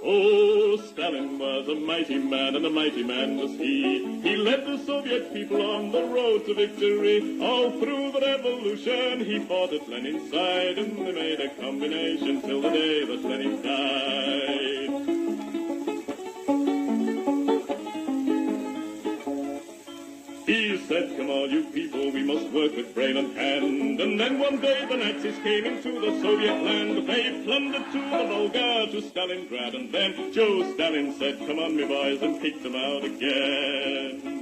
Oh, Stalin was a mighty man, and a mighty man was he. He led the Soviet people on the road to victory. All through the revolution, he fought at Lenin's side, and they made a combination till the day that Lenin died. He said, come on, you people, we must work with brain and hand. And then one day the Nazis came into the Soviet land. They plundered to the Volga, to Stalingrad. And then Joe Stalin said, come on, me boys, and kicked them out again.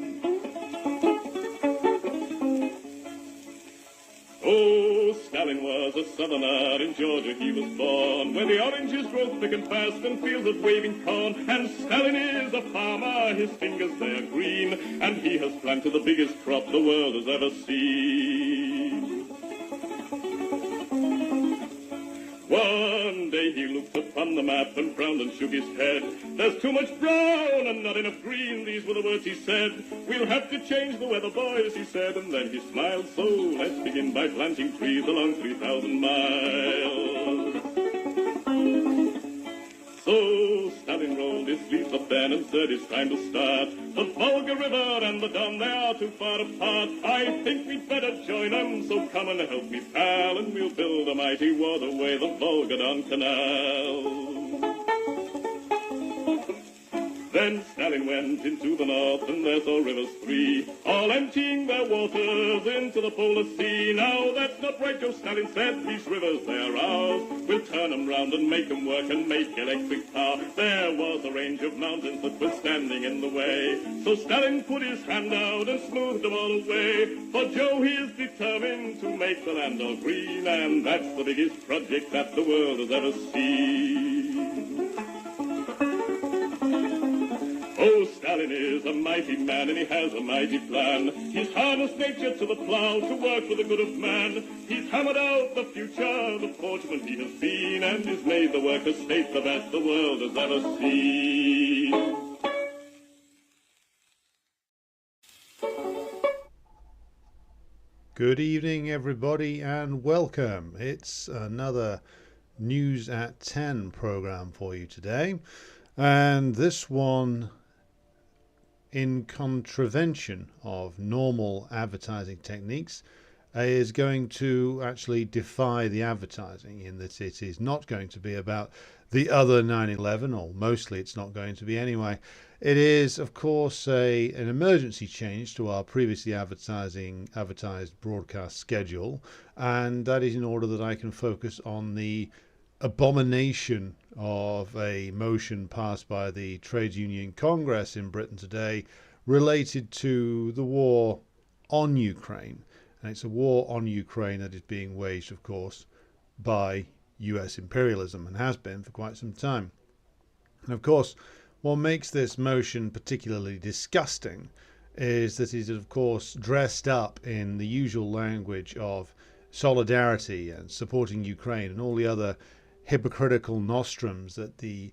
Oh, Stalin was a southerner, in Georgia he was born, where the oranges grow thick and fast and fields of waving corn. And Stalin is a farmer, his fingers they are green, and he has planted the biggest crop the world has ever seen. One day he looked upon the map and frowned and shook his head. There's too much brown and not enough green, these were the words he said. We'll have to change the weather, boys, he said, and then he smiled. So let's begin by planting trees along 3,000 miles. So Stalin rolled his sleeves up then and said it's time to start. The Volga River and the Don, they are too far apart. I think we'd better join them, so come and help me, pal, and we'll build a mighty waterway, the Volga-Don Canal. Then Stalin went into the north, and there saw rivers three, all emptying their waters into the polar sea. Now that's not right, Joe Stalin said, these rivers, they are ours. We'll turn them round and make them work and make electric power. There was a range of mountains that were standing in the way, so Stalin put his hand out and smoothed them all away. For Joe, he is determined to make the land all green, and that's the biggest project that the world has ever seen. Oh, Stalin is a mighty man, and he has a mighty plan. He's harnessed nature to the plow to work for the good of man. He's hammered out the future, the fortune he has seen, and he's made the workers' state the best the world has ever seen. Good evening, everybody, and welcome. It's another News at 10 program for you today, and this one in contravention of normal advertising techniques is going to actually defy the advertising, in that it is not going to be about the other 9/11, or mostly it's not going to be anyway. It is, of course, an emergency change to our previously advertised broadcast schedule, and that is in order that I can focus on the abomination of a motion passed by the Trade Union Congress in Britain today related to the war on Ukraine. And it's a war on Ukraine that is being waged, of course, by US imperialism, and has been for quite some time. And of course, what makes this motion particularly disgusting is that it is, of course, dressed up in the usual language of solidarity and supporting Ukraine and all the other hypocritical nostrums that the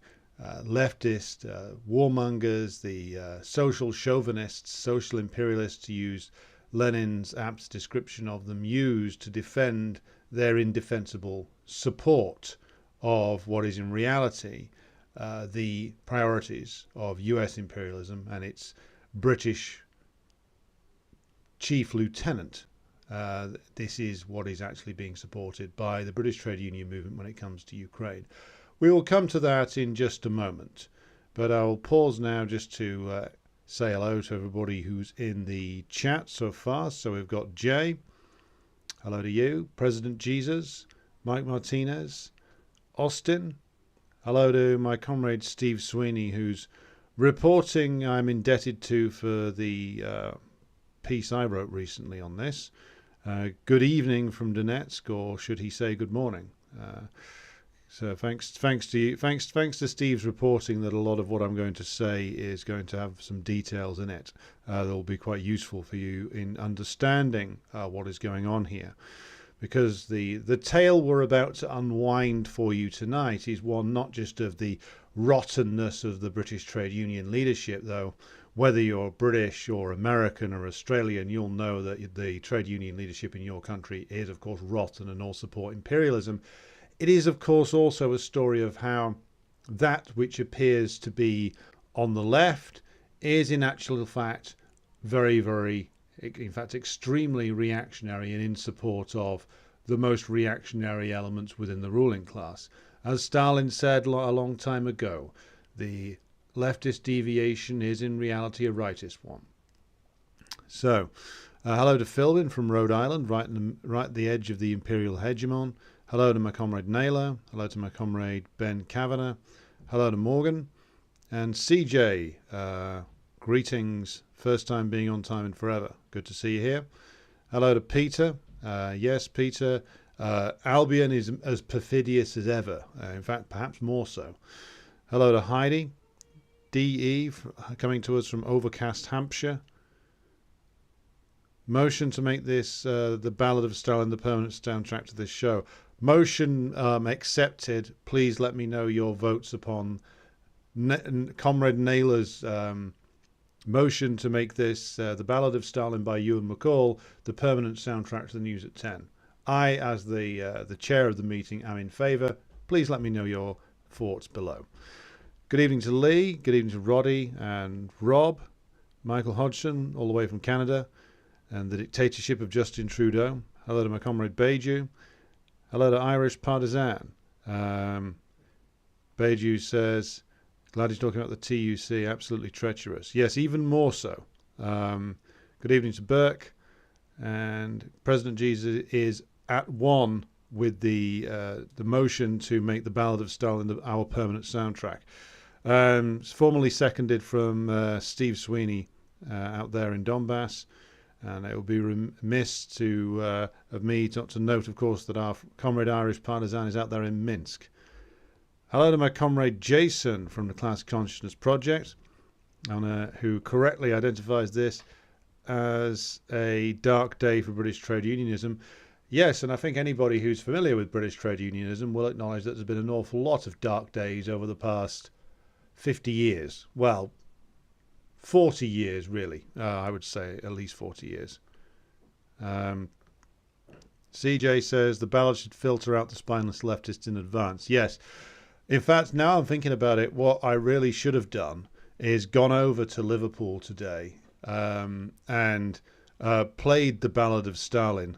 leftist warmongers, the social chauvinists, social imperialists, to use Lenin's apt description of them, use to defend their indefensible support of what is in reality the priorities of US imperialism and its British chief lieutenant. This is what is actually being supported by the British trade union movement when it comes to Ukraine. We will come to that in just a moment, but I will pause now just to say hello to everybody who's in the chat so far. So we've got Jay, hello to you, President Jesus, Mike Martinez, Austin, hello to my comrade Steve Sweeney, who's reporting I'm indebted to for the piece I wrote recently on this. Good evening from Donetsk, or should he say good morning? So thanks to you, thanks to Steve's reporting that a lot of what I'm going to say is going to have some details in it that will be quite useful for you in understanding what is going on here. Because the tale we're about to unwind for you tonight is one not just of the rottenness of the British trade union leadership, though whether you're British or American or Australian, you'll know that the trade union leadership in your country is, of course, rotten and all support imperialism. it is, of course, also a story of how that which appears to be on the left is in actual fact very, very, in fact, extremely reactionary and in support of the most reactionary elements within the ruling class. As Stalin said a long time ago, the leftist deviation is in reality a rightist one. So, hello to Philbin from Rhode Island, right at the edge of the imperial hegemon. Hello to my comrade Naylor. Hello to my comrade Ben Kavanagh. Hello to Morgan. And CJ, greetings. First time being on time and forever. Good to see you here. Hello to Peter. Yes, Peter. Albion is as perfidious as ever. In fact, perhaps more so. Hello to Heidi. DE, coming to us from Overcast, Hampshire. Motion to make this the Ballad of Stalin the permanent soundtrack to this show. Motion accepted. Please let me know your votes upon Comrade Naylor's motion to make this the Ballad of Stalin by Ewan McCall the permanent soundtrack to the news at 10. I, as the chair of the meeting, am in favour. Please let me know your thoughts below. Good evening to Lee. Good evening to Roddy and Rob. Michael Hodgson, all the way from Canada. And the dictatorship of Justin Trudeau. Hello to my comrade Beju. Hello to Irish Partisan. Beju says, glad he's talking about the TUC, absolutely treacherous. Yes, even more so. Good evening to Burke. And President Jesus is at one with the motion to make the Ballad of Stalin our permanent soundtrack. It's formally seconded from Steve Sweeney out there in Donbass. And it would be remiss of me not to note, of course, that our comrade Irish Partisan is out there in Minsk. Hello to my comrade Jason from the Class Consciousness Project, who correctly identifies this as a dark day for British trade unionism. Yes, and I think anybody who's familiar with British trade unionism will acknowledge that there's been an awful lot of dark days over the past 50 years. Well, 40 years, really. I would say at least 40 years. CJ says the ballad should filter out the spineless leftists in advance. Yes. In fact, now I'm thinking about it, what I really should have done is gone over to Liverpool today and played the Ballad of Stalin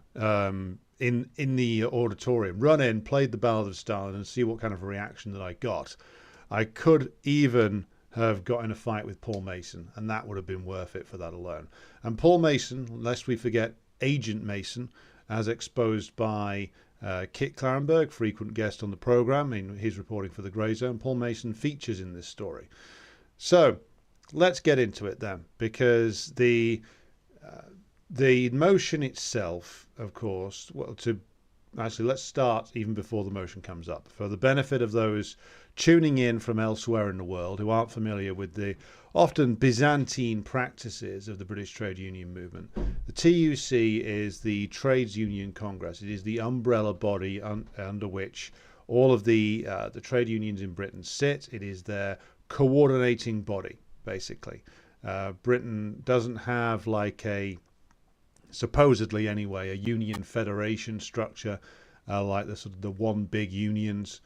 in the auditorium. Run in, played the Ballad of Stalin and see what kind of reaction that I got. I could even have got in a fight with Paul Mason, and that would have been worth it for that alone. And Paul Mason, lest we forget Agent Mason, as exposed by Kit Clarenberg, frequent guest on the program in his reporting for the Grey Zone. Paul Mason features in this story. So let's get into it then, because the motion itself, of course, let's start even before the motion comes up. For the benefit of those tuning in from elsewhere in the world who aren't familiar with the often Byzantine practices of the British trade union movement, the TUC is the Trades Union Congress. It is the umbrella body under which all of the trade unions in Britain sit. It is their coordinating body, basically. Britain doesn't have supposedly anyway, a union federation structure like the one big unions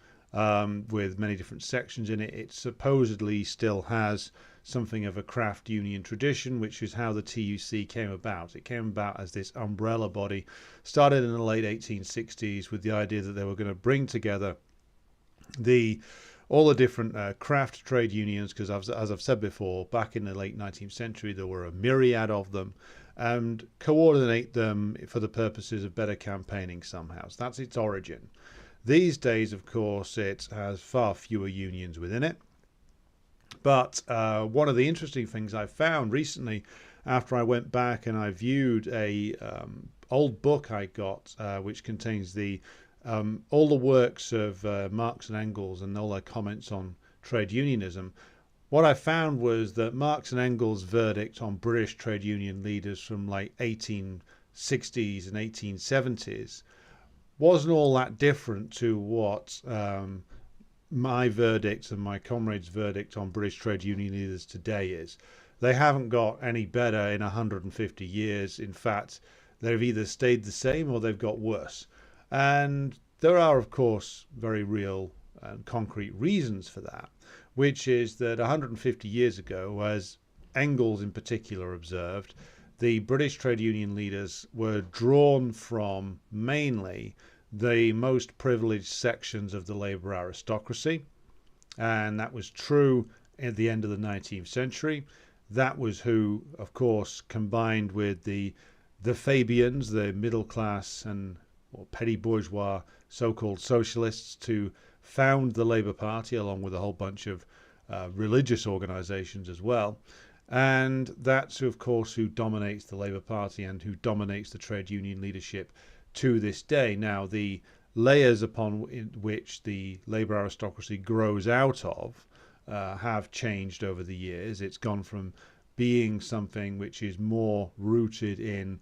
with many different sections in it. It supposedly still has something of a craft union tradition, which is how the TUC came about. It came about as this umbrella body, started in the late 1860s with the idea that they were going to bring together all the different craft trade unions, because as I've said before, back in the late 19th century there were a myriad of them, and coordinate them for the purposes of better campaigning somehow. So that's its origin. These days, of course, it has far fewer unions within it. But one of the interesting things I found recently, after I went back and I viewed a old book I got, which contains all the works of Marx and Engels and all their comments on trade unionism, what I found was that Marx and Engels' verdict on British trade union leaders from 1860s and 1870s wasn't all that different to what my verdict and my comrades' verdict on British trade union leaders today is. They haven't got any better in 150 years. In fact, they've either stayed the same or they've got worse. And there are, of course, very real and concrete reasons for that, which is that 150 years ago, as Engels in particular observed, the British trade union leaders were drawn from mainly the most privileged sections of the labour aristocracy, and that was true at the end of the 19th century. That was who, of course, combined with the Fabians, the middle class and petty bourgeois so-called socialists, to found the Labour Party, along with a whole bunch of religious organisations as well. And that's, of course, who dominates the Labour Party and who dominates the trade union leadership to this day. Now, the layers upon which the labour aristocracy grows out of have changed over the years. It's gone from being something which is more rooted in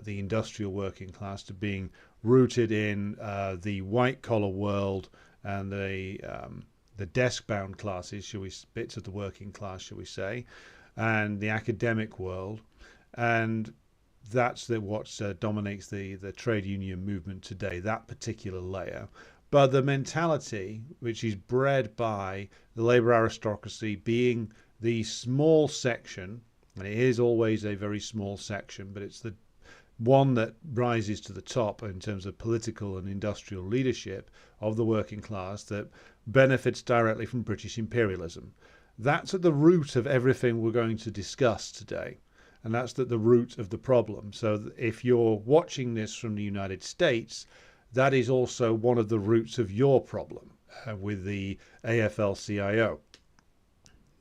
the industrial working class to being rooted in the white-collar world and the desk-bound classes, bits of the working class, shall we say, and the academic world, and that's what dominates the trade union movement today, that particular layer. But the mentality, which is bred by the labour aristocracy being the small section, and it is always a very small section, but it's the one that rises to the top in terms of political and industrial leadership of the working class, that benefits directly from British imperialism. That's at the root of everything we're going to discuss today, and that's at the root of the problem. So if you're watching this from the United States, that is also one of the roots of your problem with the AFL-CIO.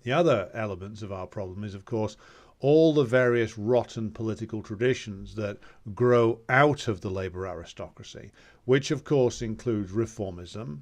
The other elements of our problem is, of course, all the various rotten political traditions that grow out of the labour aristocracy, which of course includes reformism,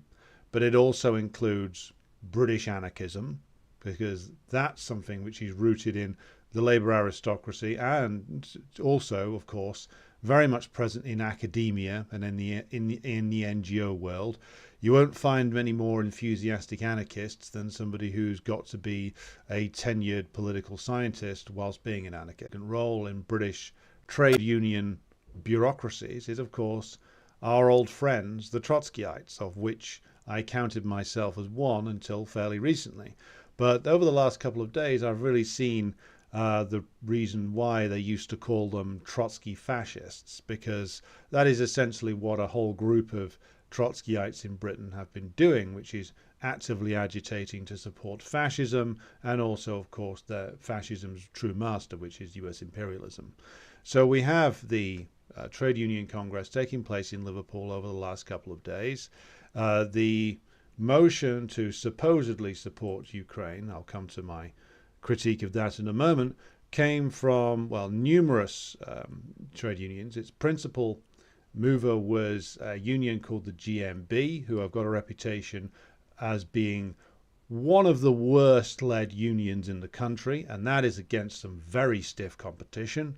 but it also includes British anarchism, because that's something which is rooted in the labour aristocracy and also, of course, very much present in academia and in the NGO world. You won't find many more enthusiastic anarchists than somebody who's got to be a tenured political scientist whilst being an anarchist. And role in British trade union bureaucracies is, of course, our old friends, the Trotskyites, of which I counted myself as one until fairly recently. But over the last couple of days, I've really seen the reason why they used to call them Trotsky fascists, because that is essentially what a whole group of Trotskyites in Britain have been doing, which is actively agitating to support fascism and also, of course, fascism's true master, which is US imperialism. So we have the Trade Union Congress taking place in Liverpool over the last couple of days. The motion to supposedly support Ukraine, I'll come to my critique of that in a moment, came from, well, numerous trade unions. Its principal mover was a union called the GMB, who have got a reputation as being one of the worst led unions in the country, and that is against some very stiff competition.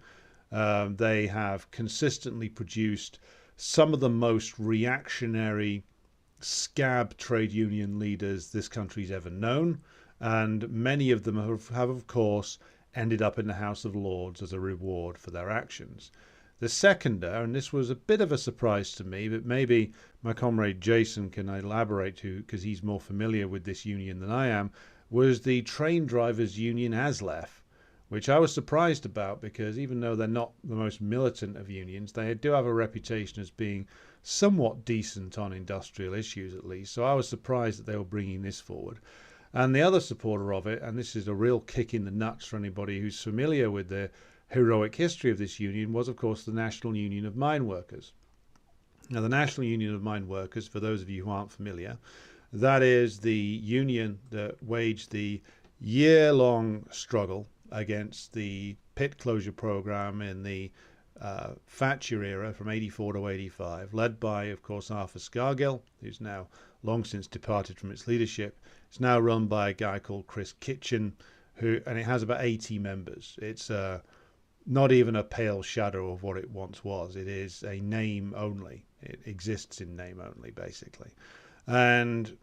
They have consistently produced some of the most reactionary scab trade union leaders this country's ever known, and many of them have of course ended up in the House of Lords as a reward for their actions. The seconder, and this was a bit of a surprise to me, but maybe my comrade Jason can elaborate too, because he's more familiar with this union than I am, was the train drivers union ASLEF, which I was surprised about, because even though they're not the most militant of unions, they do have a reputation as being somewhat decent on industrial issues at least. So I was surprised that they were bringing this forward. And the other supporter of it, and this is a real kick in the nuts for anybody who's familiar with the heroic history of this union, was of course the National Union of Mine Workers. Now the National Union of Mine Workers, for those of you who aren't familiar, that is the union that waged the year-long struggle against the pit closure program in the Thatcher era from 84 to 85, led by, of course, Arthur Scargill, who's now long since departed from its leadership. It's now run by a guy called Chris Kitchen, and it has about 80 members. It's not even a pale shadow of what it once was. It is a name only. It exists in name only, basically. And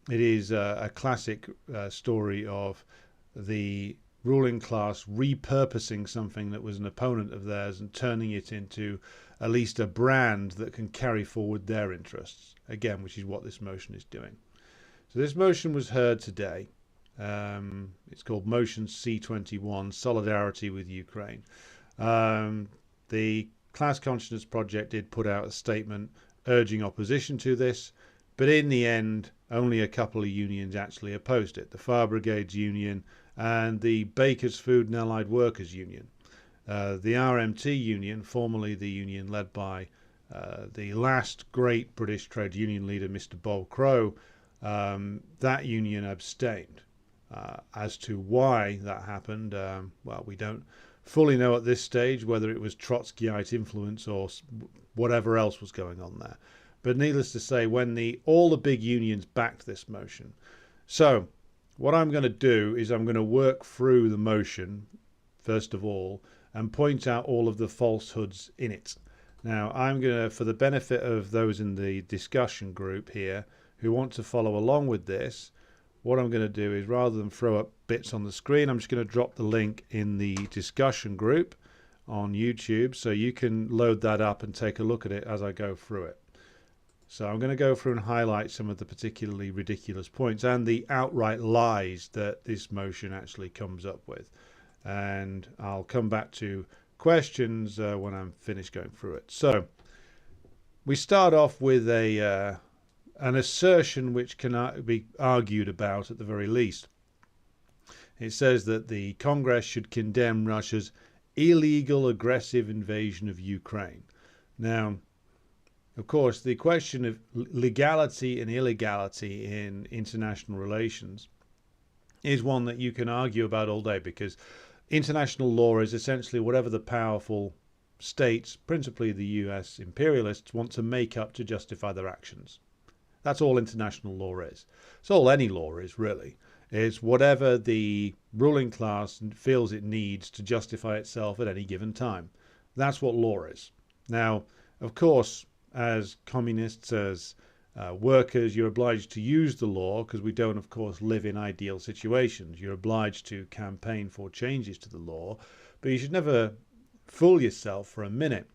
it is a classic story of the ruling class repurposing something that was an opponent of theirs and turning it into at least a brand that can carry forward their interests, again, which is what this motion is doing. So this motion was heard today. It's called Motion C21, Solidarity with Ukraine. The Class Consciousness Project did put out a statement urging opposition to this, but in the end, only a couple of unions actually opposed it. The Fire Brigades Union and the Bakers Food and Allied Workers Union. The RMT Union, formerly the union led by the last great British trade union leader, Mr. Bob Crow, that union abstained. As to why that happened, well, we don't fully know at this stage whether it was Trotskyite influence or whatever else was going on there. But needless to say, when all the big unions backed this motion. So what I'm going to do is I'm going to work through the motion, first of all, and point out all of the falsehoods in it. Now, I'm going to, for the benefit of those in the discussion group here who want to follow along with this, what I'm going to do is, rather than throw up bits on the screen, I'm just going to drop the link in the discussion group on YouTube so you can load that up and take a look at it as I go through it. So I'm going to go through and highlight some of the particularly ridiculous points and the outright lies that this motion actually comes up with. And I'll come back to questions when I'm finished going through it. So we start off with an assertion which can be argued about at the very least. It says that the Congress should condemn Russia's illegal aggressive invasion of Ukraine. Now, of course, the question of legality and illegality in international relations is one that you can argue about all day, because international law is essentially whatever the powerful states, principally the US imperialists, want to make up to justify their actions. That's all international law is. It's all any law is, really. It's whatever the ruling class feels it needs to justify itself at any given time. That's what law is. Now, of course, as communists, as workers, you're obliged to use the law, because we don't, of course, live in ideal situations. You're obliged to campaign for changes to the law, but you should never fool yourself for a minute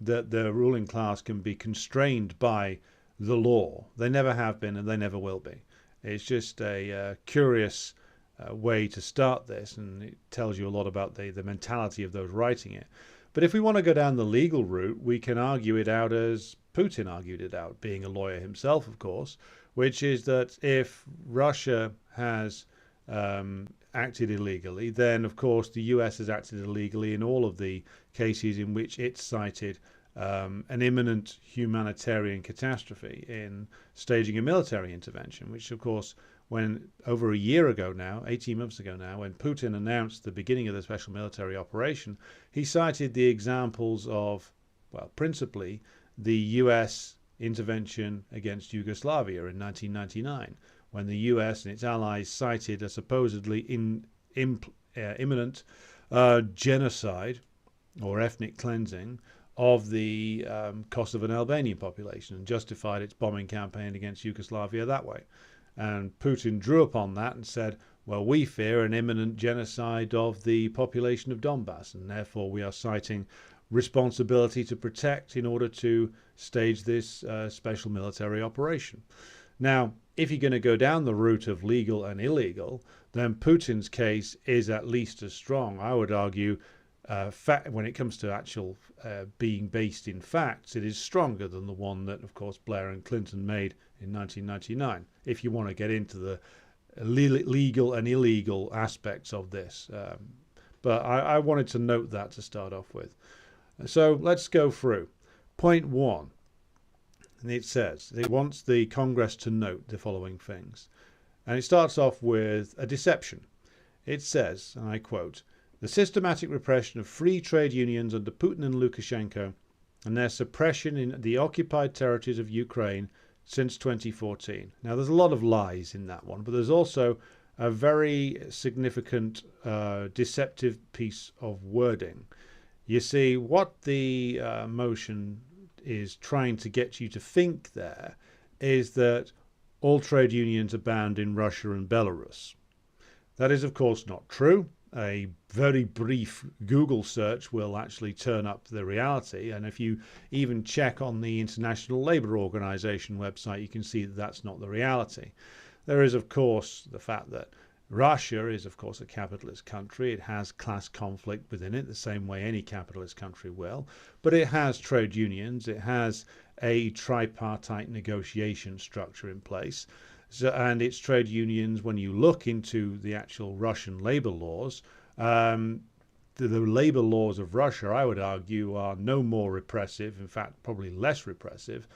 that the ruling class can be constrained by the law. They never have been, and they never will be. It's just a curious way to start this, and it tells you a lot about the mentality of those writing it. But if we want to go down the legal route, we can argue it out as Putin argued it out, being a lawyer himself, of course, which is that if Russia has acted illegally, then, of course, the US has acted illegally in all of the cases in which it cited an imminent humanitarian catastrophe in staging a military intervention, which, of course, when over a year ago now, 18 months ago now, when Putin announced the beginning of the special military operation, he cited the examples of, well, principally the US intervention against Yugoslavia in 1999, when the US and its allies cited a supposedly imminent genocide or ethnic cleansing of the Kosovan Albanian population, and justified its bombing campaign against Yugoslavia that way. And Putin drew upon that and said, well, we fear an imminent genocide of the population of Donbass, and therefore we are citing responsibility to protect in order to stage this special military operation. Now, if you're going to go down the route of legal and illegal, then Putin's case is at least as strong. I would argue, when it comes to actual being based in facts, it is stronger than the one that, of course, Blair and Clinton made in 1999, if you want to get into the legal and illegal aspects of this. But I wanted to note that to start off with. So let's go through. Point 1, and it says it wants the Congress to note the following things. And it starts off with a deception. It says, and I quote, "The systematic repression of free trade unions under Putin and Lukashenko and their suppression in the occupied territories of Ukraine since 2014. Now, there's a lot of lies in that one, but there's also a very significant deceptive piece of wording. You see, what the motion is trying to get you to think there is that all trade unions are banned in Russia and Belarus. That is, of course, not true. a very brief Google search will actually turn up the reality. And if you even check on the International Labour Organization website, you can see that that's not the reality. There is, of course, the fact that Russia is, of course, a capitalist country. It has class conflict within it, the same way any capitalist country will. But it has trade unions. It has a tripartite negotiation structure in place. So, and its trade unions, when you look into the actual Russian labor laws, the labor laws of Russia, I would argue, are no more repressive, in fact, probably less repressive,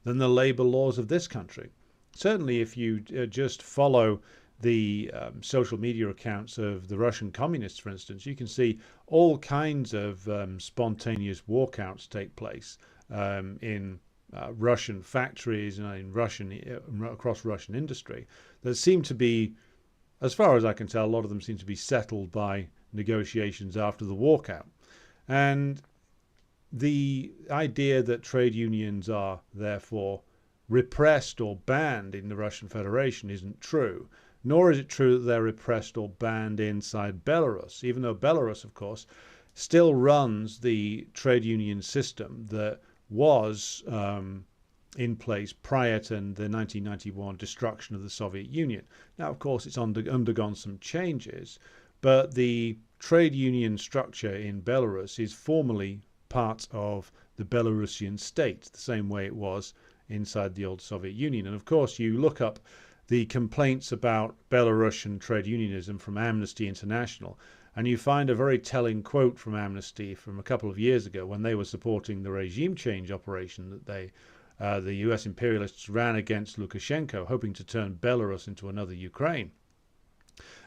than the labor laws of this country. Certainly, if you just follow the social media accounts of the Russian communists, for instance, you can see all kinds of spontaneous walkouts take place in Russian factories and across Russian industry that seem to be, as far as I can tell, a lot of them seem to be settled by negotiations after the walkout. And the idea that trade unions are therefore repressed or banned in the Russian Federation isn't true, nor is it true that they're repressed or banned inside Belarus, even though Belarus, of course, still runs the trade union system that was in place prior to the 1991 destruction of the Soviet Union. Now, of course, it's undergone some changes, but the trade union structure in Belarus is formally part of the Belarusian state, the same way it was inside the old Soviet Union. And of course, you look up the complaints about Belarusian trade unionism from Amnesty International, and you find a very telling quote from Amnesty from a couple of years ago when they were supporting the regime change operation that the US imperialists ran against Lukashenko, hoping to turn Belarus into another Ukraine.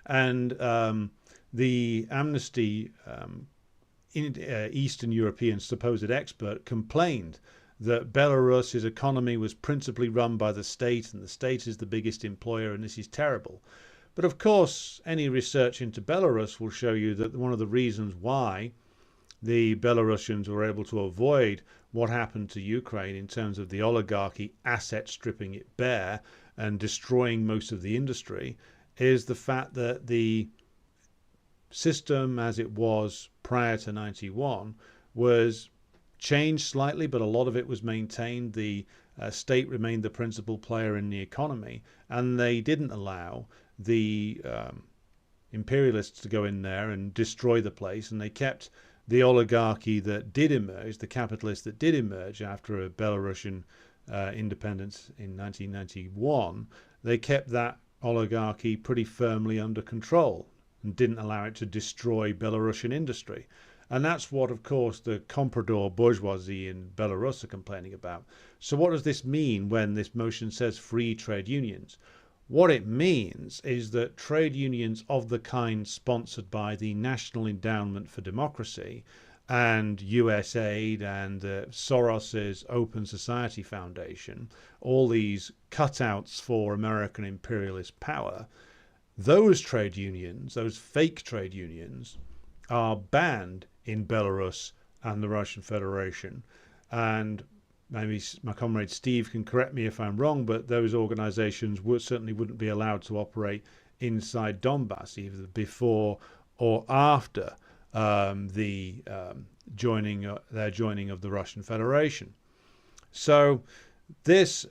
And the Amnesty Eastern European supposed expert complained that Belarus's economy was principally run by the state, and the state is the biggest employer, and this is terrible. But of course, any research into Belarus will show you that one of the reasons why the Belarusians were able to avoid what happened to Ukraine in terms of the oligarchy asset stripping it bare and destroying most of the industry is the fact that the system as it was prior to 91 was changed slightly, but a lot of it was maintained. The state remained the principal player in the economy, and they didn't allow the imperialists to go in there and destroy the place, and they kept the oligarchy that did emerge, the capitalists that did emerge after a Belarusian independence in 1991, they kept that oligarchy pretty firmly under control and didn't allow it to destroy Belarusian industry. And that's what, of course, the comprador bourgeoisie in Belarus are complaining about. So what does this mean when this motion says free trade unions? What it means is that trade unions of the kind sponsored by the National Endowment for Democracy and USAID and Soros's Open Society Foundation, all these cutouts for American imperialist power, those trade unions, those fake trade unions, are banned in Belarus and the Russian Federation. And maybe my comrade Steve can correct me if I'm wrong, but those organizations certainly wouldn't be allowed to operate inside Donbass, either before or after their joining of the Russian Federation. So this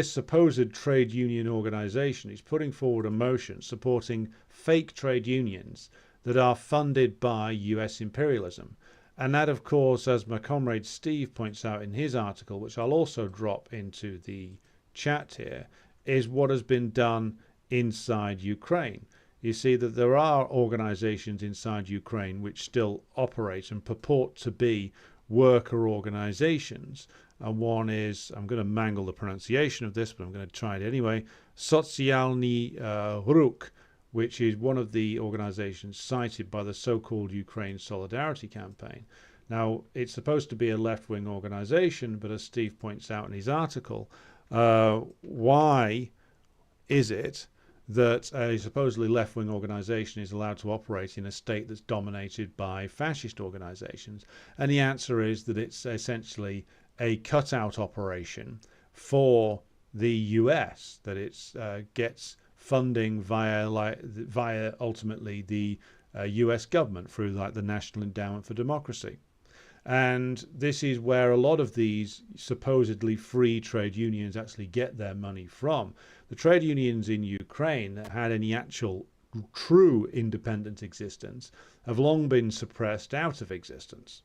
supposed trade union organization is putting forward a motion supporting fake trade unions that are funded by US imperialism. And that, of course, as my comrade Steve points out in his article, which I'll also drop into the chat here, is what has been done inside Ukraine. You see that there are organizations inside Ukraine which still operate and purport to be worker organizations. And one is, I'm going to mangle the pronunciation of this, but I'm going to try it anyway, Socjalny Ruch, which is one of the organizations cited by the so-called Ukraine Solidarity Campaign. Now, it's supposed to be a left-wing organization, but as Steve points out in his article, why is it that a supposedly left-wing organization is allowed to operate in a state that's dominated by fascist organizations? And the answer is that it's essentially a cutout operation for the US, that it gets funding via ultimately the US government through like the National Endowment for Democracy. And this is where a lot of these supposedly free trade unions actually get their money from. The trade unions in Ukraine that had any actual true independent existence have long been suppressed out of existence.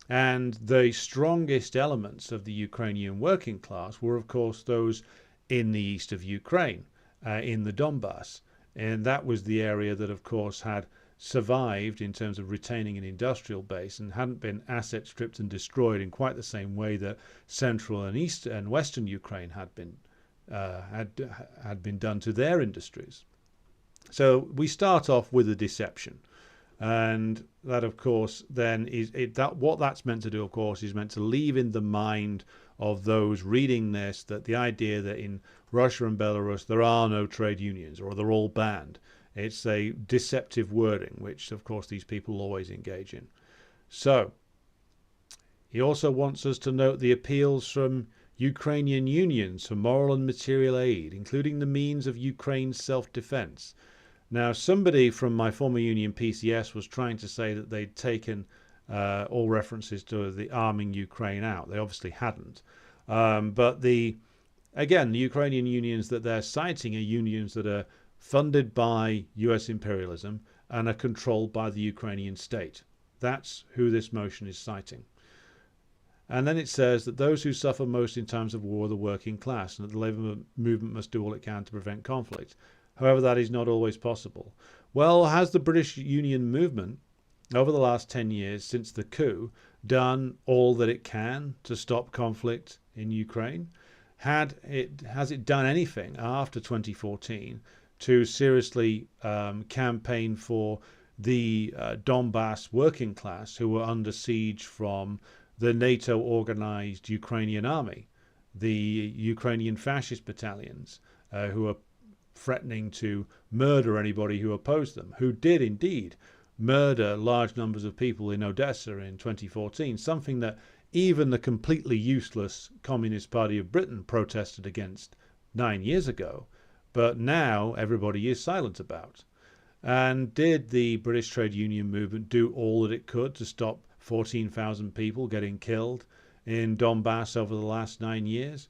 And the strongest elements of the Ukrainian working class were, of course, those in the east of Ukraine, in the Donbass. And that was the area that, of course, had survived in terms of retaining an industrial base and hadn't been asset stripped and destroyed in quite the same way that central and east and western Ukraine had been done to their industries. So we start off with a deception, and that, of course, then is that what that's meant to do. Of course, is meant to leave in the mind of those reading this that the idea that in Russia and Belarus there are no trade unions or they're all banned. It's a deceptive wording, which, of course, these people always engage in. So, he also wants us to note the appeals from Ukrainian unions for moral and material aid, including the means of Ukraine's self-defense. Now, somebody from my former union, PCS, was trying to say that they'd taken all references to the arming Ukraine out. They obviously hadn't. But the Ukrainian unions that they're citing are unions that are funded by US imperialism and are controlled by the Ukrainian state. That's who this motion is citing. And then it says that those who suffer most in times of war are the working class, and that the labour movement must do all it can to prevent conflict. However, that is not always possible. Well, has the British Union movement, over the last 10 years since the coup, done all that it can to stop conflict in Ukraine? Has it done anything after 2014 to seriously campaign for the Donbass working class who were under siege from the NATO-organized Ukrainian army, the Ukrainian fascist battalions who are threatening to murder anybody who opposed them, who did indeed murder large numbers of people in Odessa in 2014, something that even the completely useless Communist Party of Britain protested against 9 years ago, but now everybody is silent about. And did the British trade union movement do all that it could to stop 14,000 people getting killed in Donbass over the last 9 years?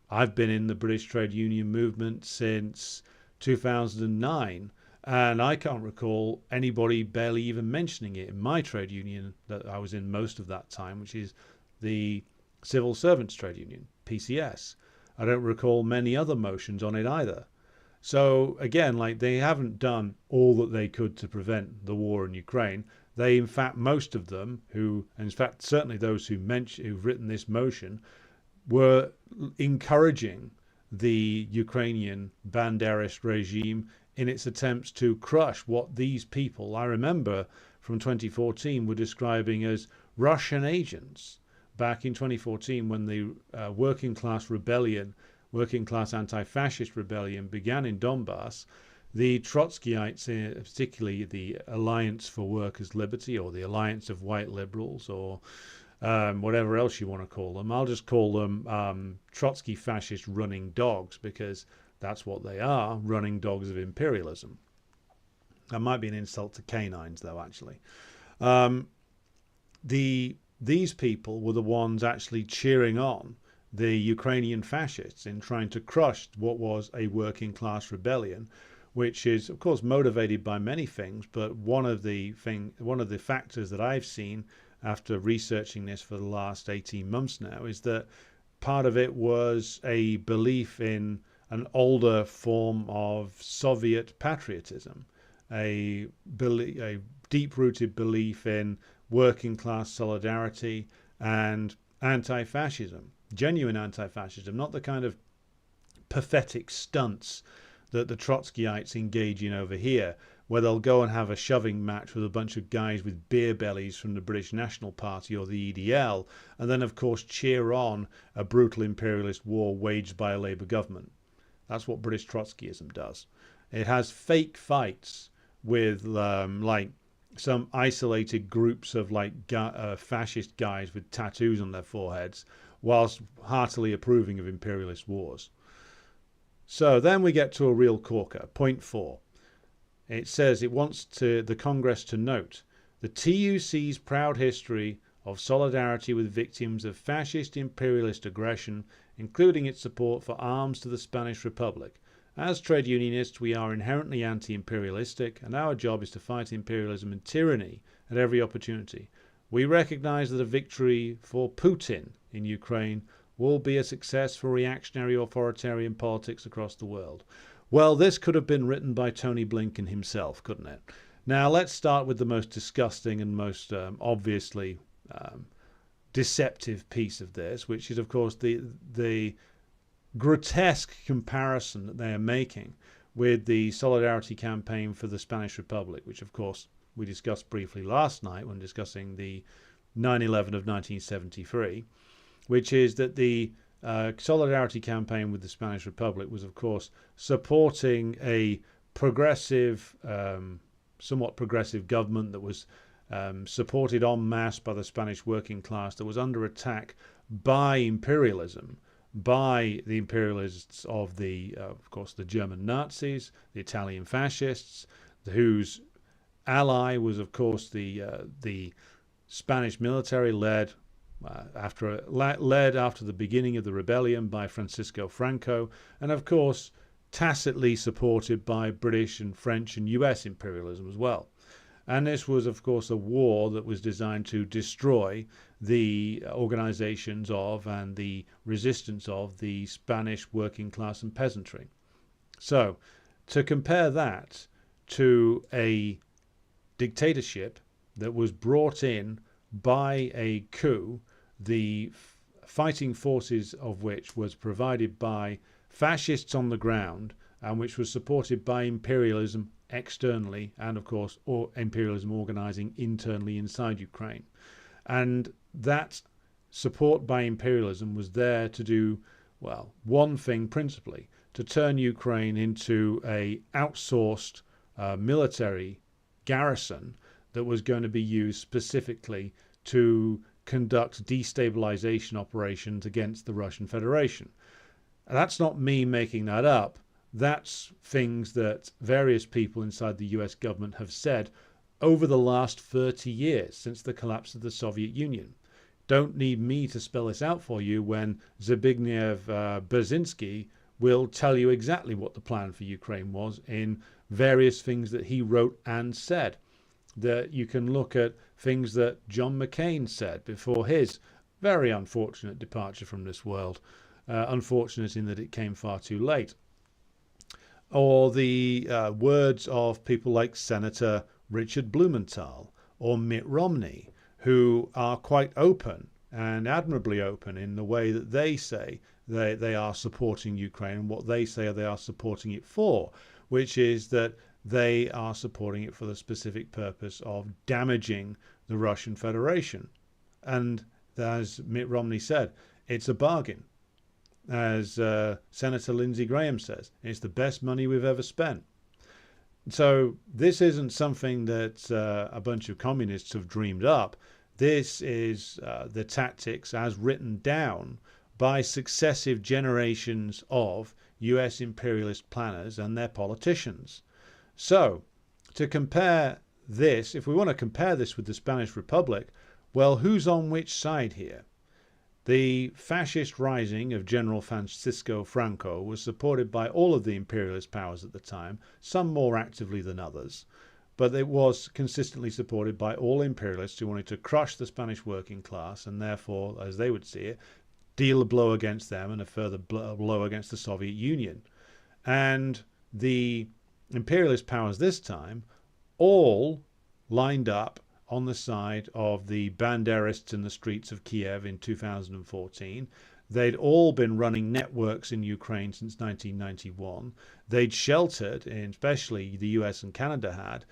I've been in the British trade union movement since 2009, and I can't recall anybody barely even mentioning it in my trade union that I was in most of that time, which is the Civil Servants Trade Union, PCS. I don't recall many other motions on it either. So again, like, they haven't done all that they could to prevent the war in Ukraine. They, in fact, most of them who, and in fact, certainly those who've written this motion, were encouraging the Ukrainian Banderist regime in its attempts to crush what these people, I remember from 2014, were describing as Russian agents. Back in 2014, when the working class anti-fascist rebellion began in Donbass, the Trotskyites, particularly the Alliance for Workers' Liberty or the Alliance of White Liberals or whatever else you want to call them. I'll just call them Trotsky fascist running dogs, because that's what they are, running dogs of imperialism. That might be an insult to canines, though, actually. These people were the ones actually cheering on the Ukrainian fascists in trying to crush what was a working class rebellion, which is, of course, motivated by many things. But one of the factors that I've seen after researching this for the last 18 months now is that part of it was a belief in an older form of Soviet patriotism, a deep-rooted belief in working class solidarity and anti-fascism, genuine anti-fascism, not the kind of pathetic stunts that the Trotskyites engage in over here, where they'll go and have a shoving match with a bunch of guys with beer bellies from the British National Party or the EDL, and then, of course, cheer on a brutal imperialist war waged by a Labour government. That's what British Trotskyism does. It has fake fights with like some isolated groups of fascist guys with tattoos on their foreheads, whilst heartily approving of imperialist wars. So then we get to a real corker. Point 4. It says it wants the Congress to note the TUC's proud history of solidarity with victims of fascist imperialist aggression, including its support for arms to the Spanish Republic. As trade unionists, we are inherently anti-imperialistic, and our job is to fight imperialism and tyranny at every opportunity. We recognize that a victory for Putin in Ukraine will be a success for reactionary authoritarian politics across the world. Well, this could have been written by Tony Blinken himself, couldn't it? Now, let's start with the most disgusting and most obviously deceptive piece of this, which is, of course, the grotesque comparison that they are making with the Solidarity Campaign for the Spanish Republic, which, of course, we discussed briefly last night when discussing the 9/11 of 1973, which is that the Solidarity Campaign with the Spanish Republic was, of course, supporting a progressive, somewhat progressive government that was supported en masse by the Spanish working class, that was under attack by imperialism, by the imperialists of course, the German Nazis, the Italian fascists, whose ally was, of course, the Spanish military led after the beginning of the rebellion by Francisco Franco, and of course tacitly supported by British and French and US imperialism as well. And this was, of course, a war that was designed to destroy the organizations of and the resistance of the Spanish working class and peasantry. So to compare that to a dictatorship that was brought in by a coup, the fighting forces of which was provided by fascists on the ground and which was supported by imperialism externally, and of course imperialism organizing internally inside Ukraine. And that support by imperialism was there to do, well, one thing principally, to turn Ukraine into a outsourced military garrison that was going to be used specifically to conduct destabilization operations against the Russian Federation. That's not me making that up. That's things that various people inside the US government have said over the last 30 years since the collapse of the Soviet Union. Don't need me to spell this out for you when Zbigniew Brzezinski will tell you exactly what the plan for Ukraine was in various things that he wrote and said. That you can look at things that John McCain said before his very unfortunate departure from this world, unfortunate in that it came far too late. Or the words of people like Senator Richard Blumenthal or Mitt Romney, who are quite open and admirably open in the way that they say they are supporting Ukraine and what they say they are supporting it for, which is that they are supporting it for the specific purpose of damaging the Russian Federation. And as Mitt Romney said, it's a bargain. As Senator Lindsey Graham says, it's the best money we've ever spent. So this isn't something that a bunch of communists have dreamed up. This is the tactics as written down by successive generations of US imperialist planners and their politicians. So to compare this, if we want to compare this with the Spanish Republic, well, who's on which side here? The fascist rising of General Francisco Franco was supported by all of the imperialist powers at the time, some more actively than others, but it was consistently supported by all imperialists who wanted to crush the Spanish working class and therefore, as they would see it, deal a blow against them and a further blow against the Soviet Union. And the imperialist powers this time all lined up on the side of the Banderists in the streets of Kiev in 2014. They'd all been running networks in Ukraine since 1991. They'd sheltered, especially the US and Canada had,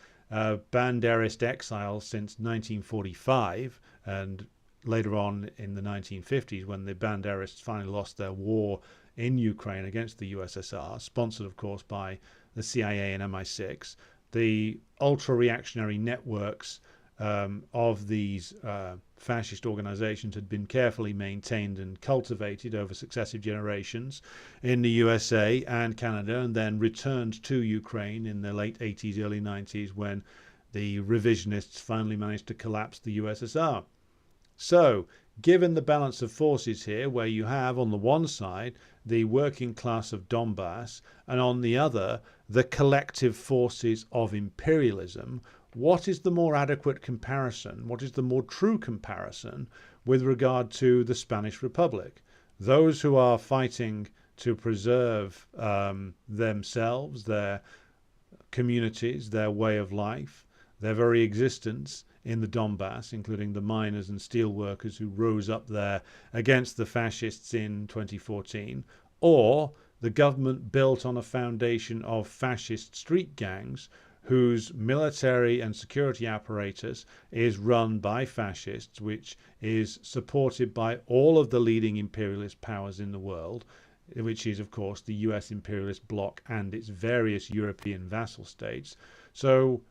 Banderist exiles since 1945, and later on in the 1950s when the Banderists finally lost their war in Ukraine against the USSR, sponsored of course by the CIA and MI6. The ultra-reactionary networks of these fascist organizations had been carefully maintained and cultivated over successive generations in the USA and Canada, and then returned to Ukraine in the late 80s, early 90s, when the revisionists finally managed to collapse the USSR. So, given the balance of forces here, where you have on the one side the working class of Donbass and on the other the collective forces of imperialism, what is the more adequate comparison? What is the more true comparison with regard to the Spanish Republic? Those who are fighting to preserve themselves, their communities, their way of life, their very existence in the Donbass, including the miners and steel workers who rose up there against the fascists in 2014, or the government built on a foundation of fascist street gangs whose military and security apparatus is run by fascists, which is supported by all of the leading imperialist powers in the world, which is, of course, the US imperialist bloc and its various European vassal states. So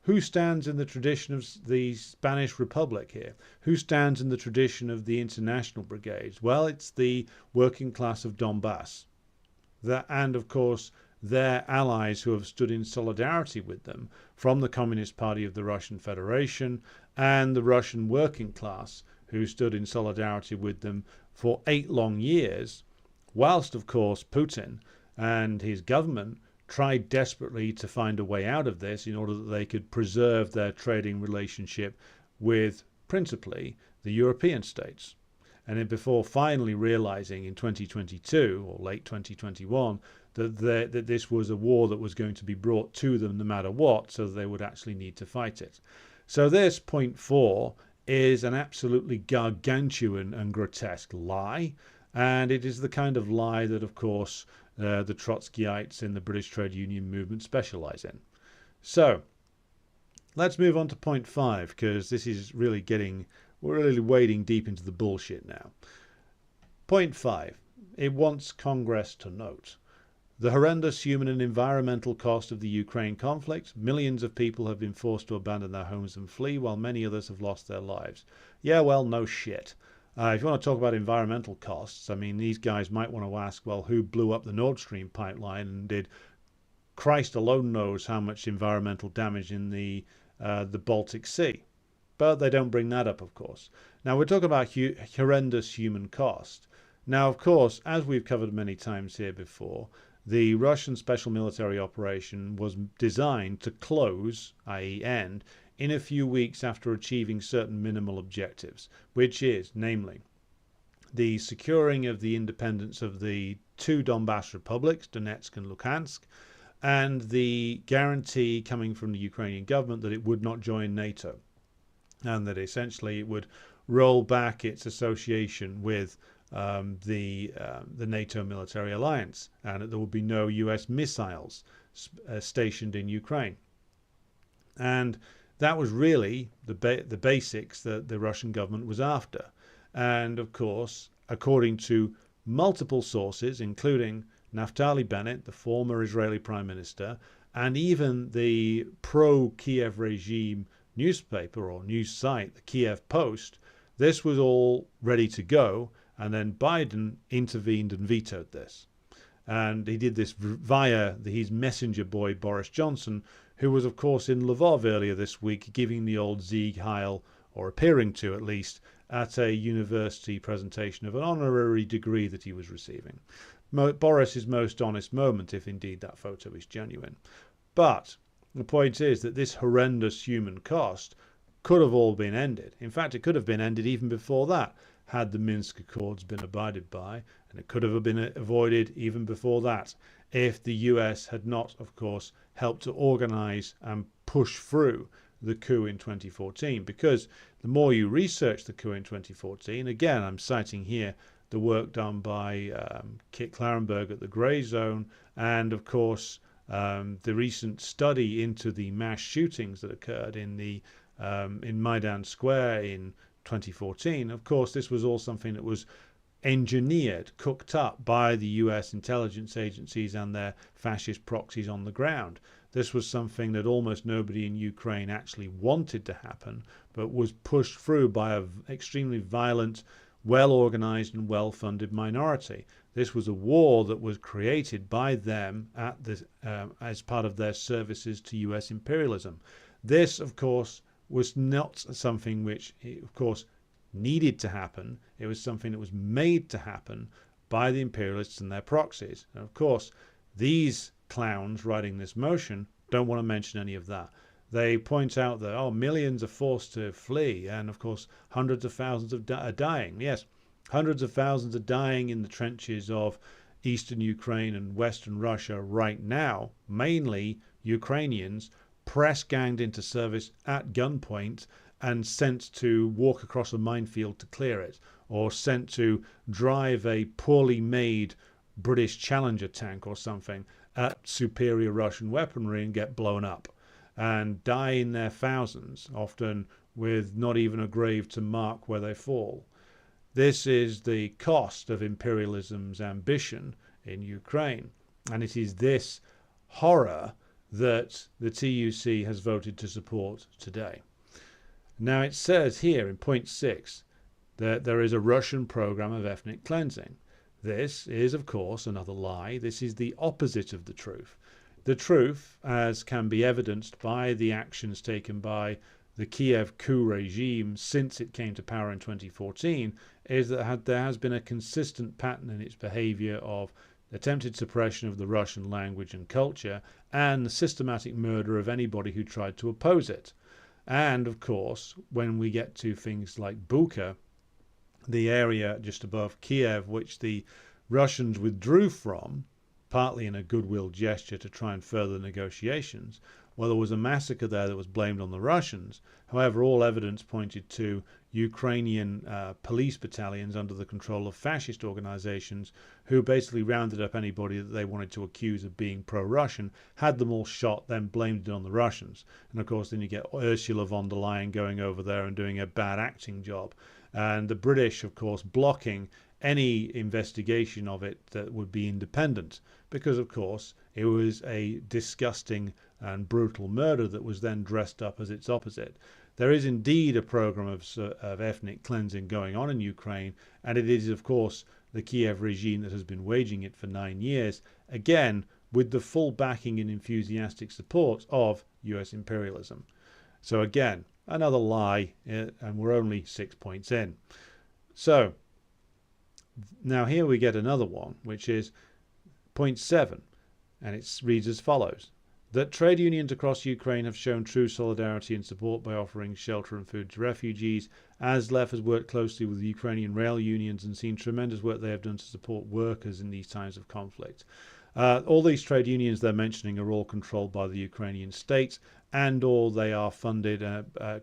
who stands in the tradition of the Spanish Republic here? Who stands in the tradition of the international brigades? Well, it's the working class of Donbass. And, of course, their allies who have stood in solidarity with them from the Communist Party of the Russian Federation and the Russian working class who stood in solidarity with them for 8 long years, whilst, of course, Putin and his government tried desperately to find a way out of this in order that they could preserve their trading relationship with, principally, the European states. And then before finally realizing in 2022 or late 2021 that this was a war that was going to be brought to them no matter what, so they would actually need to fight it. So this point 4 is an absolutely gargantuan and grotesque lie, and it is the kind of lie that, of course, the Trotskyites in the British trade union movement specialize in. So let's move on to point 5, because this is really we're really wading deep into the bullshit now. Point 5. It wants Congress to note the horrendous human and environmental cost of the Ukraine conflict. Millions of people have been forced to abandon their homes and flee, while many others have lost their lives. Yeah, well, no shit. If you want to talk about environmental costs, I mean, these guys might want to ask, well, who blew up the Nord Stream pipeline and did Christ alone knows how much environmental damage in the Baltic Sea. But they don't bring that up, of course. Now, we're talking about horrendous human cost. Now, of course, as we've covered many times here before, the Russian special military operation was designed to close, i.e. end, in a few weeks after achieving certain minimal objectives, which is, namely, the securing of the independence of the 2 Donbass republics, Donetsk and Luhansk, and the guarantee coming from the Ukrainian government that it would not join NATO, and that essentially it would roll back its association with the NATO military alliance, and that there would be no US missiles stationed in Ukraine. And that was really the basics that the Russian government was after. And of course, according to multiple sources, including Naftali Bennett, the former Israeli Prime Minister, and even the pro-Kiev regime newspaper or news site, the Kiev Post, this was all ready to go. And then Biden intervened and vetoed this. And he did this via his messenger boy, Boris Johnson, who was, of course, in Lvov earlier this week, giving the old Sieg Heil, or appearing to at least, at a university presentation of an honorary degree that he was receiving. Boris's most honest moment, if indeed that photo is genuine. But the point is that this horrendous human cost could have all been ended. In fact, it could have been ended even before that, had the Minsk Accords been abided by, and it could have been avoided even before that, if the US had not, of course, helped to organize and push through the coup in 2014. Because the more you research the coup in 2014, again, I'm citing here the work done by Kit Clarenberg at the Grey Zone, and of course the recent study into the mass shootings that occurred in Maidan Square in 2014. Of course, this was all something that was engineered, cooked up by the US intelligence agencies and their fascist proxies on the ground. This was something that almost nobody in Ukraine actually wanted to happen, but was pushed through by an extremely violent, well-organized and well-funded minority. This was a war that was created by them as part of their services to US imperialism. This, of course, was not something which, of course, needed to happen. It was something that was made to happen by the imperialists and their proxies. And of course, these clowns writing this motion don't want to mention any of that. They point out that, millions are forced to flee, and of course, hundreds of thousands are dying. Yes, hundreds of thousands are dying in the trenches of eastern Ukraine and western Russia right now, mainly Ukrainians press-ganged into service at gunpoint and sent to walk across a minefield to clear it, or sent to drive a poorly made British Challenger tank or something at superior Russian weaponry and get blown up and die in their thousands, often with not even a grave to mark where they fall. This is the cost of imperialism's ambition in Ukraine, and it is this horror that the TUC has voted to support today. Now it says here in point 6 that there is a Russian program of ethnic cleansing. This is, of course, another lie. This is the opposite of the truth. The truth, as can be evidenced by the actions taken by the Kiev coup regime since it came to power in 2014, is that there has been a consistent pattern in its behavior of attempted suppression of the Russian language and culture and the systematic murder of anybody who tried to oppose it. And, of course, when we get to things like Bucha, the area just above Kiev, which the Russians withdrew from, partly in a goodwill gesture to try and further negotiations, well, there was a massacre there that was blamed on the Russians. However, all evidence pointed to Ukrainian police battalions under the control of fascist organizations who basically rounded up anybody that they wanted to accuse of being pro-Russian, had them all shot, then blamed it on the Russians. And of course, then you get Ursula von der Leyen going over there and doing a bad acting job. And the British, of course, blocking any investigation of it that would be independent, because, of course, it was a disgusting and brutal murder that was then dressed up as its opposite. There is indeed a program of ethnic cleansing going on in Ukraine, and it is, of course, the Kiev regime that has been waging it for 9 years, again, with the full backing and enthusiastic support of US imperialism. So again, another lie, and we're only 6 points in. So now here we get another one, which is point 7, and it reads as follows: that trade unions across Ukraine have shown true solidarity and support by offering shelter and food to refugees. ASLEF has worked closely with the Ukrainian rail unions and seen tremendous work they have done to support workers in these times of conflict. All these trade unions they're mentioning are all controlled by the Ukrainian state, and all they are funded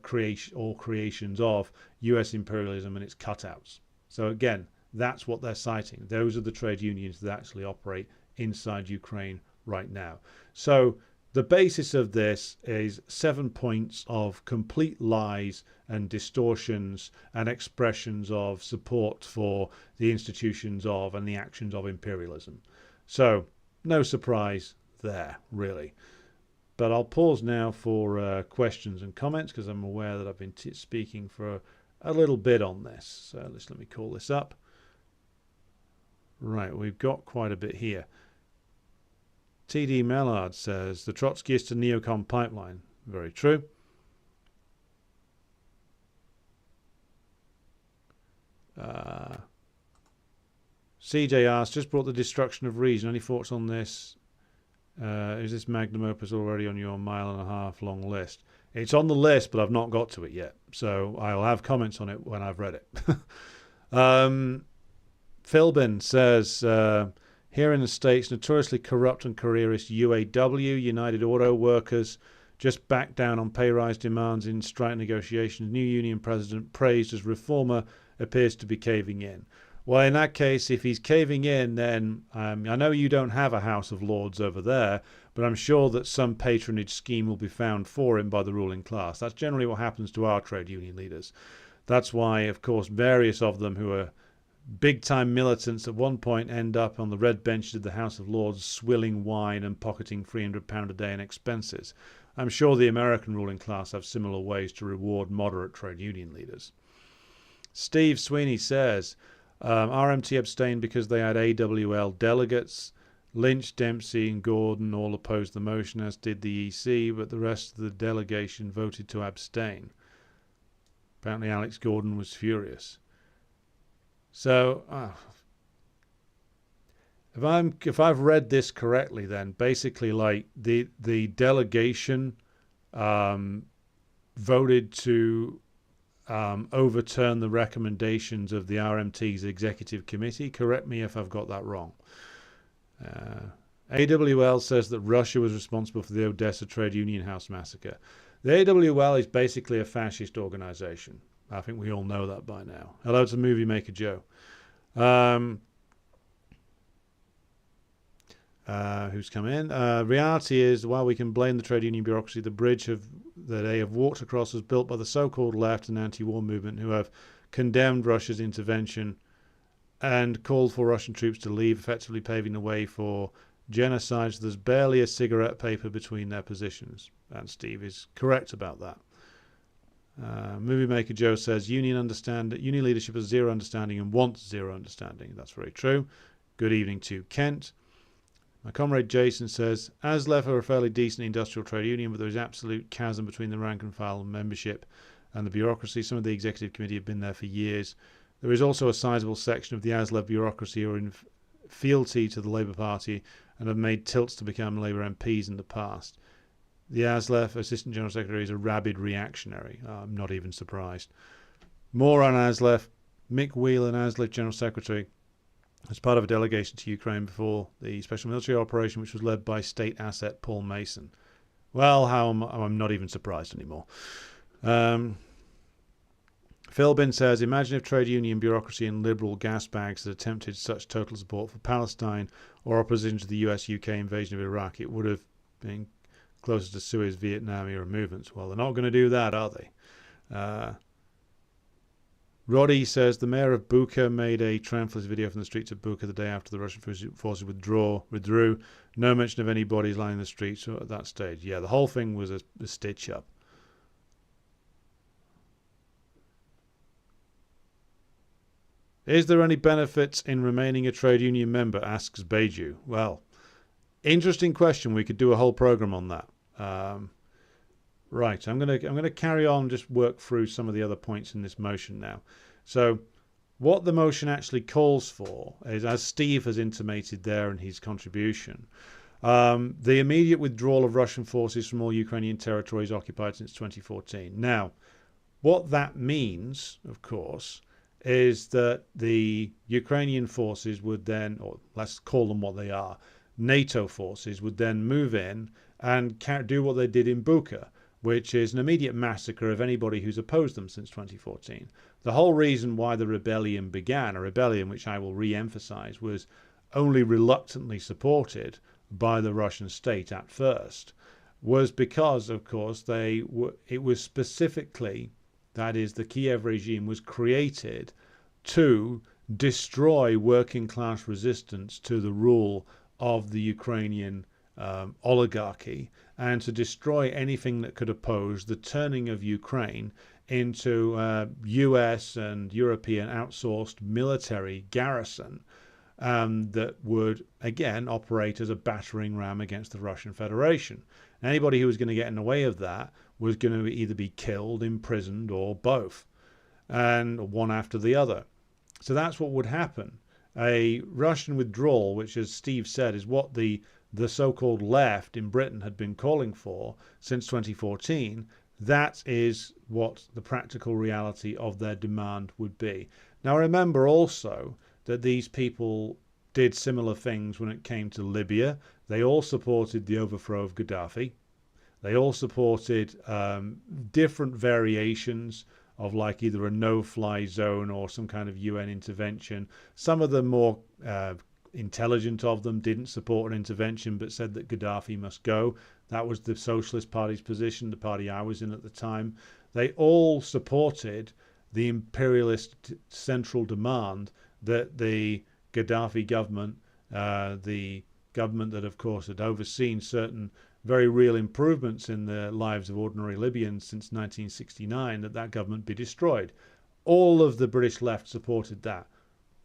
creations of US imperialism and its cutouts. So again, that's what they're citing. Those are the trade unions that actually operate inside Ukraine right now. So the basis of this is 7 points of complete lies and distortions and expressions of support for the institutions of and the actions of imperialism. So no surprise there, really. But I'll pause now for questions and comments, because I'm aware that I've been speaking for a little bit on this. So let me call this up. Right, we've got quite a bit here. T.D. Mallard says, the Trotskyist and neocon pipeline. Very true. CJ asks, just brought the destruction of reason. Any thoughts on this? Is this magnum opus already on your 1.5 mile long list? It's on the list, but I've not got to it yet. So I'll have comments on it when I've read it. Philbin says, here in the States, notoriously corrupt and careerist UAW, United Auto Workers, just backed down on pay rise demands in strike negotiations. New union president praised as reformer appears to be caving in. Well, in that case, if he's caving in, then I know you don't have a House of Lords over there, but I'm sure that some patronage scheme will be found for him by the ruling class. That's generally what happens to our trade union leaders. That's why, of course, various of them who are big-time militants at one point end up on the red benches of the House of Lords swilling wine and pocketing £300 a day in expenses. I'm sure the American ruling class have similar ways to reward moderate trade union leaders. Steve Sweeney says, RMT abstained because they had AWL delegates. Lynch, Dempsey and Gordon all opposed the motion, as did the EC, but the rest of the delegation voted to abstain. Apparently Alex Gordon was furious. So, if I've read this correctly, then basically, like the delegation voted to overturn the recommendations of the RMT's executive committee. Correct me if I've got that wrong. AWL says that Russia was responsible for the Odessa Trade Union House massacre. The AWL is basically a fascist organization. I think we all know that by now. Hello to Movie Maker Joe. Who's come in? Reality is, while we can blame the trade union bureaucracy, the bridge that they have walked across was built by the so-called left and anti-war movement, who have condemned Russia's intervention and called for Russian troops to leave, effectively paving the way for genocide. So there's barely a cigarette paper between their positions. And Steve is correct about that. Movie Maker Joe says union leadership has zero understanding and wants zero understanding. That's very true. Good evening to Kent. My comrade Jason says, ASLEF are a fairly decent industrial trade union, but there is absolute chasm between the rank and file membership and the bureaucracy. Some of the executive committee have been there for years. There is also a sizable section of the ASLEF bureaucracy who are in fealty to the Labour Party and have made tilts to become Labour MPs in the past. The ASLEF Assistant General Secretary is a rabid reactionary. I'm not even surprised. More on ASLEF. Mick Whelan, ASLEF General Secretary, as part of a delegation to Ukraine before the special military operation, which was led by state asset Paul Mason. Well, I'm not even surprised anymore. Philbin says, imagine if trade union bureaucracy and liberal gas bags had attempted such total support for Palestine or opposition to the US-UK invasion of Iraq. It would have been closer to Suez, Vietnam era movements. Well, they're not going to do that, are they? Roddy says the mayor of Bucha made a triumphalist video from the streets of Bucha the day after the Russian forces withdrew. No mention of any bodies lying in the streets at that stage. Yeah, the whole thing was a stitch-up. Is there any benefits in remaining a trade union member, asks Beju. Well, interesting question. We could do a whole program on that. Right, I'm gonna carry on, just work through some of the other points in this motion now. So what the motion actually calls for is, as Steve has intimated there in his contribution, the immediate withdrawal of Russian forces from all Ukrainian territories occupied since 2014. Now, what that means, of course, is that the Ukrainian forces would then, or let's call them what they are, NATO forces would then move in and do what they did in Bucha, which is an immediate massacre of anybody who's opposed them since 2014. The whole reason why the rebellion began, a rebellion which I will re-emphasize, was only reluctantly supported by the Russian state at first, was because, of course, it was specifically, that is, the Kiev regime was created to destroy working class resistance to the rule of the Ukrainian oligarchy, and to destroy anything that could oppose the turning of Ukraine into a US and European outsourced military garrison that would, again, operate as a battering ram against the Russian Federation. Anybody who was going to get in the way of that was going to either be killed, imprisoned, or both, and one after the other. So that's what would happen. A Russian withdrawal, which, as Steve said, is what the so-called left in Britain had been calling for since 2014, that is what the practical reality of their demand would be. Now, remember also that these people did similar things when it came to Libya. They all supported the overthrow of Gaddafi. They all supported different variations of, like, either a no-fly zone or some kind of UN intervention. Some of the more intelligent of them didn't support an intervention but said that Gaddafi must go. That was the Socialist Party's position, the party I was in at the time. They all supported the imperialist central demand that the Gaddafi government, the government that, of course, had overseen certain very real improvements in the lives of ordinary Libyans since 1969, that government be destroyed. All of the British left supported that,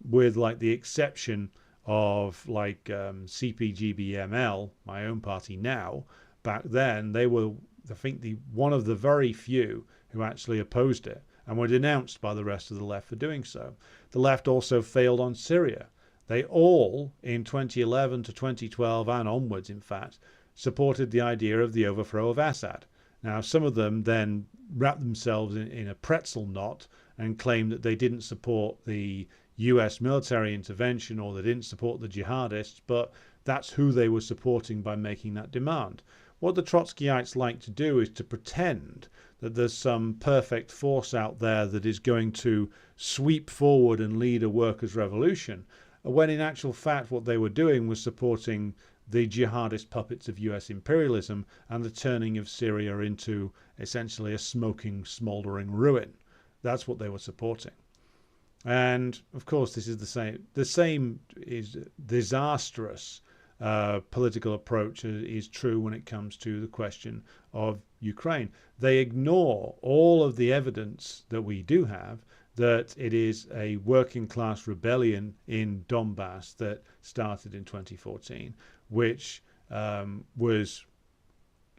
with like the exception of like CPGB-ML, my own party now. Back then, they were, I think, one of the very few who actually opposed it and were denounced by the rest of the left for doing so. The left also failed on Syria. They all, in 2011 to 2012 and onwards, in fact, supported the idea of the overthrow of Assad. Now, some of them then wrapped themselves in a pretzel knot and claimed that they didn't support the US military intervention or they didn't support the jihadists, but that's who they were supporting by making that demand. What the Trotskyites like to do is to pretend that there's some perfect force out there that is going to sweep forward and lead a workers' revolution, when in actual fact what they were doing was supporting the jihadist puppets of US imperialism and the turning of Syria into essentially a smoking, smouldering ruin. That's what they were supporting. And of course, this is the same is disastrous political approach is true when it comes to the question of Ukraine. They ignore all of the evidence that we do have that it is a working class rebellion in Donbass that started in 2014, which was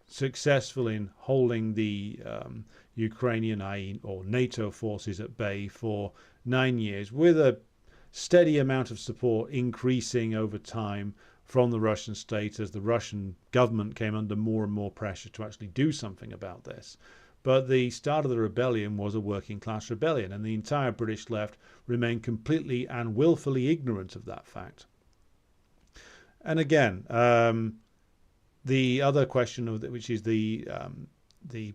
successful in holding the Ukrainian or NATO forces at bay for 9 years, with a steady amount of support increasing over time from the Russian state as the Russian government came under more and more pressure to actually do something about this. But the start of the rebellion was a working class rebellion, and the entire British left remained completely and willfully ignorant of that fact. And again, the other question which is the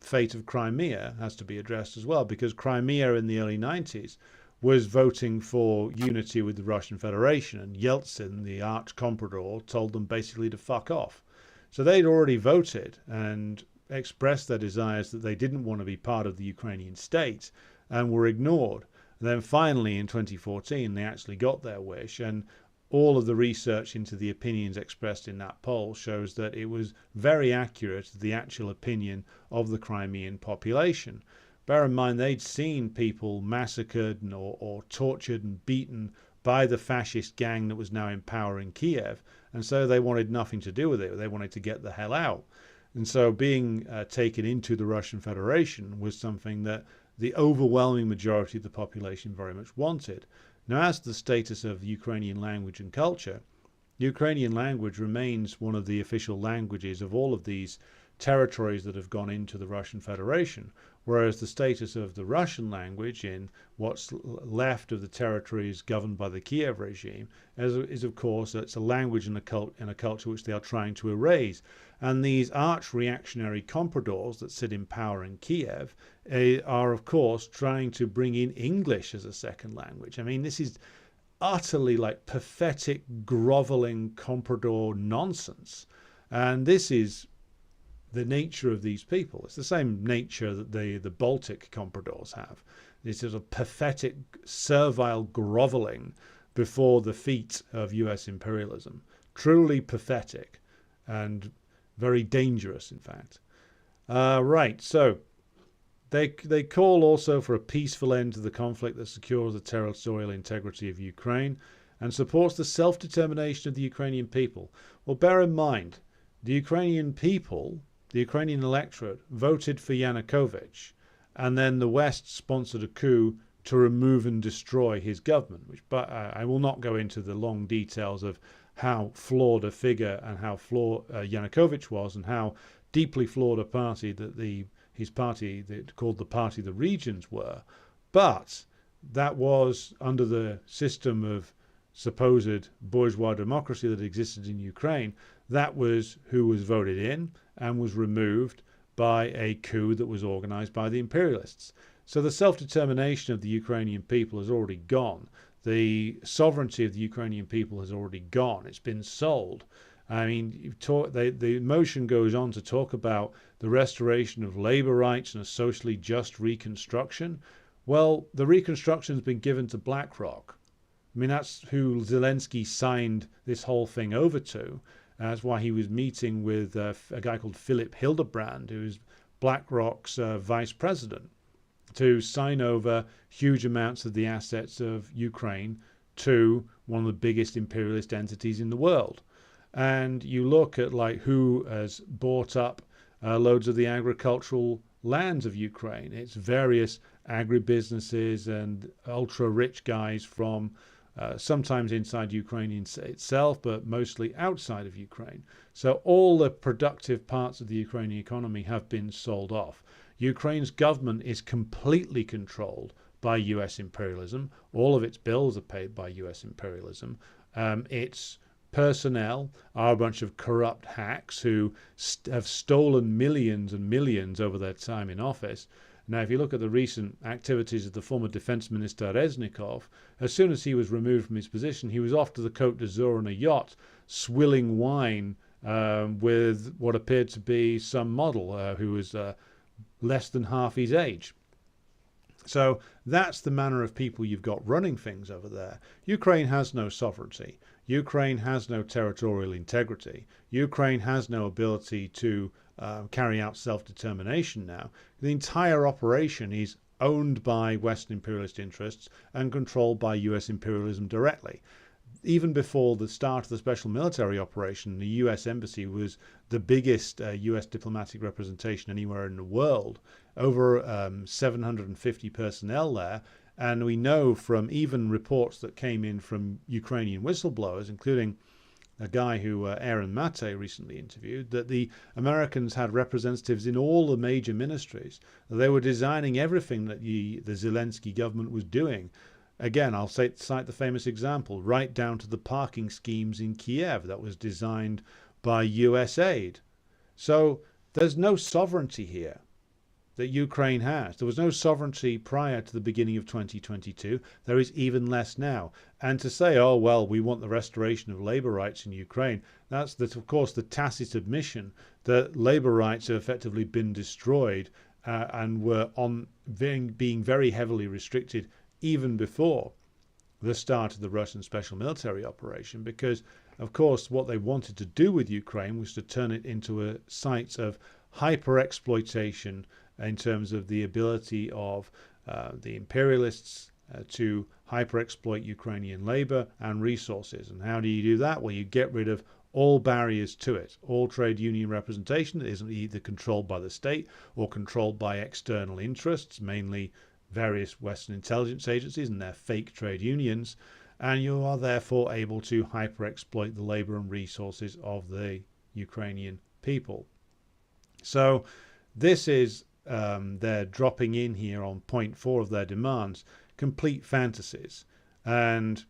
fate of Crimea has to be addressed as well, because Crimea in the early 90s was voting for unity with the Russian Federation, and Yeltsin, the arch comprador, told them basically to fuck off. So they'd already voted and expressed their desires that they didn't want to be part of the Ukrainian state and were ignored. And then finally in 2014 they actually got their wish, and all of the research into the opinions expressed in that poll shows that it was very accurate to the actual opinion of the Crimean population. Bear in mind, they'd seen people massacred or tortured and beaten by the fascist gang that was now in power in Kiev, and so they wanted nothing to do with it. They wanted to get the hell out. And so being taken into the Russian Federation was something that the overwhelming majority of the population very much wanted. Now, as to the status of Ukrainian language and culture, Ukrainian language remains one of the official languages of all of these territories that have gone into the Russian Federation, whereas the status of the Russian language in what's left of the territories governed by the Kiev regime is of course, it's a language and a culture which they are trying to erase. And these arch-reactionary compradors that sit in power in Kiev are, of course, trying to bring in English as a second language. I mean, this is utterly like pathetic, groveling comprador nonsense. And this is the nature of these people. It's the same nature that the Baltic compradors have. This is a pathetic, servile groveling before the feet of US imperialism. Truly pathetic and very dangerous, in fact. Right, so they call also for a peaceful end to the conflict that secures the territorial integrity of Ukraine and supports the self-determination of the Ukrainian people. Well, bear in mind, the Ukrainian people, the Ukrainian electorate, voted for Yanukovych, and then the West sponsored a coup to remove and destroy his government, but I will not go into the long details of how flawed a figure and how flawed Yanukovych was, and how deeply flawed a party that his party, called the Party of the Regions, were. But that was under the system of supposed bourgeois democracy that existed in Ukraine. That was who was voted in and was removed by a coup that was organized by the imperialists. So the self-determination of the Ukrainian people has already gone. The sovereignty of the Ukrainian people has already gone. It's been sold. I mean, the motion goes on to talk about the restoration of labor rights and a socially just reconstruction. Well, the reconstruction has been given to BlackRock. I mean, that's who Zelensky signed this whole thing over to. That's why he was meeting with a guy called Philip Hildebrand, who's BlackRock's vice president, to sign over huge amounts of the assets of Ukraine to one of the biggest imperialist entities in the world. And you look at like who has bought up loads of the agricultural lands of Ukraine. It's various agribusinesses and ultra-rich guys from sometimes inside Ukraine itself, but mostly outside of Ukraine. So all the productive parts of the Ukrainian economy have been sold off. Ukraine's government is completely controlled by US imperialism. All of its bills are paid by US imperialism. Its personnel are a bunch of corrupt hacks who have stolen millions and millions over their time in office. Now, if you look at the recent activities of the former defense minister Reznikov, as soon as he was removed from his position, he was off to the Côte d'Azur on a yacht, swilling wine with what appeared to be some model who was less than half his age. So that's the manner of people you've got running things over there. Ukraine has no sovereignty. Ukraine has no territorial integrity. Ukraine has no ability to carry out self-determination now. The entire operation is owned by Western imperialist interests and controlled by US imperialism directly. Even before the start of the special military operation, the US embassy was the biggest US diplomatic representation anywhere in the world, over 750 personnel there. And we know from even reports that came in from Ukrainian whistleblowers, including a guy who Aaron Mate recently interviewed, that the Americans had representatives in all the major ministries. They were designing everything that the Zelensky government was doing. Again, I'll cite the famous example, right down to the parking schemes in Kiev that was designed by US aid. So there's no sovereignty here that Ukraine has. There was no sovereignty prior to the beginning of 2022. There is even less now. And to say, oh, well, we want the restoration of labor rights in Ukraine, that's, of course, the tacit admission that labor rights have effectively been destroyed and were being very heavily restricted even before the start of the Russian special military operation, because, of course, what they wanted to do with Ukraine was to turn it into a site of hyper-exploitation in terms of the ability of the imperialists to hyper-exploit Ukrainian labor and resources. And how do you do that? Well, you get rid of all barriers to it, all trade union representation that isn't either controlled by the state or controlled by external interests, mainly various Western intelligence agencies and their fake trade unions, and you are therefore able to hyper-exploit the labor and resources of the Ukrainian people. So this is they're dropping in here on point 4 of their demands, complete fantasies. And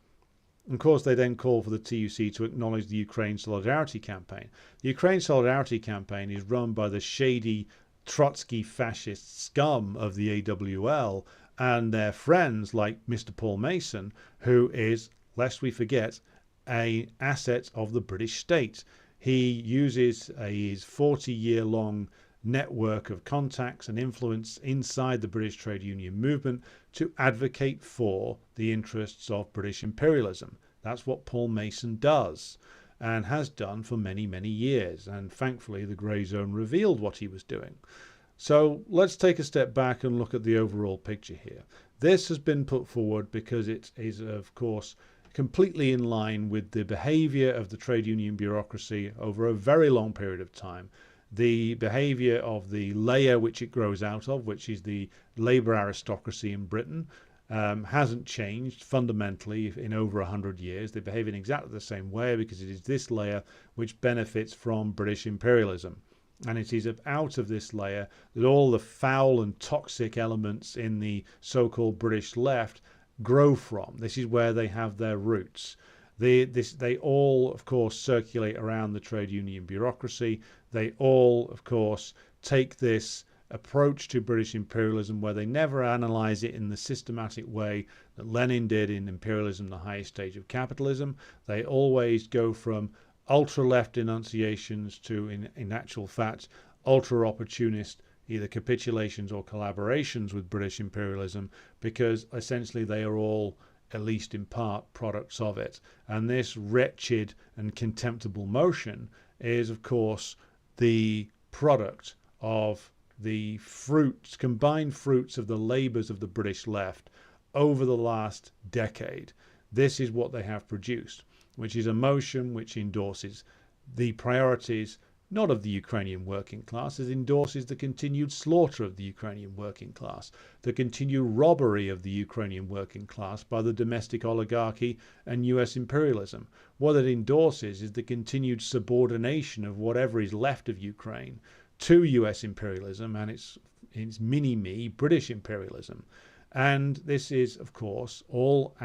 of course they then call for the TUC to acknowledge the Ukraine Solidarity Campaign. The Ukraine Solidarity Campaign is run by the shady Trotsky fascist scum of the AWL and their friends like Mr. Paul Mason, who is, lest we forget, an asset of the British state. He uses his 40-year-long network of contacts and influence inside the British trade union movement to advocate for the interests of British imperialism. That's what Paul Mason does and has done for many, many years. And thankfully, the Grey Zone revealed what he was doing. So let's take a step back and look at the overall picture here. This has been put forward because it is, of course, completely in line with the behavior of the trade union bureaucracy over a very long period of time. The behavior of the layer which it grows out of, which is the labour aristocracy in Britain, hasn't changed fundamentally in over 100 years. They behave in exactly the same way because it is this layer which benefits from British imperialism. And it is out of this layer that all the foul and toxic elements in the so-called British left grow from. This is where they have their roots. They all, of course, circulate around the trade union bureaucracy. They all, of course, take this approach to British imperialism where they never analyze it in the systematic way that Lenin did in Imperialism, the Highest Stage of Capitalism. They always go from ultra-left enunciations to, in actual fact, ultra-opportunist either capitulations or collaborations with British imperialism, because essentially they are all at least in part, products of it. And this wretched and contemptible motion is, of course, the product of the fruits, combined fruits of the labours of the British left over the last decade. This is what they have produced, which is a motion which endorses the priorities not of the Ukrainian working class, it endorses the continued slaughter of the Ukrainian working class, the continued robbery of the Ukrainian working class by the domestic oligarchy and US imperialism. What it endorses is the continued subordination of whatever is left of Ukraine to US imperialism and its mini-me British imperialism. And this is, of course, all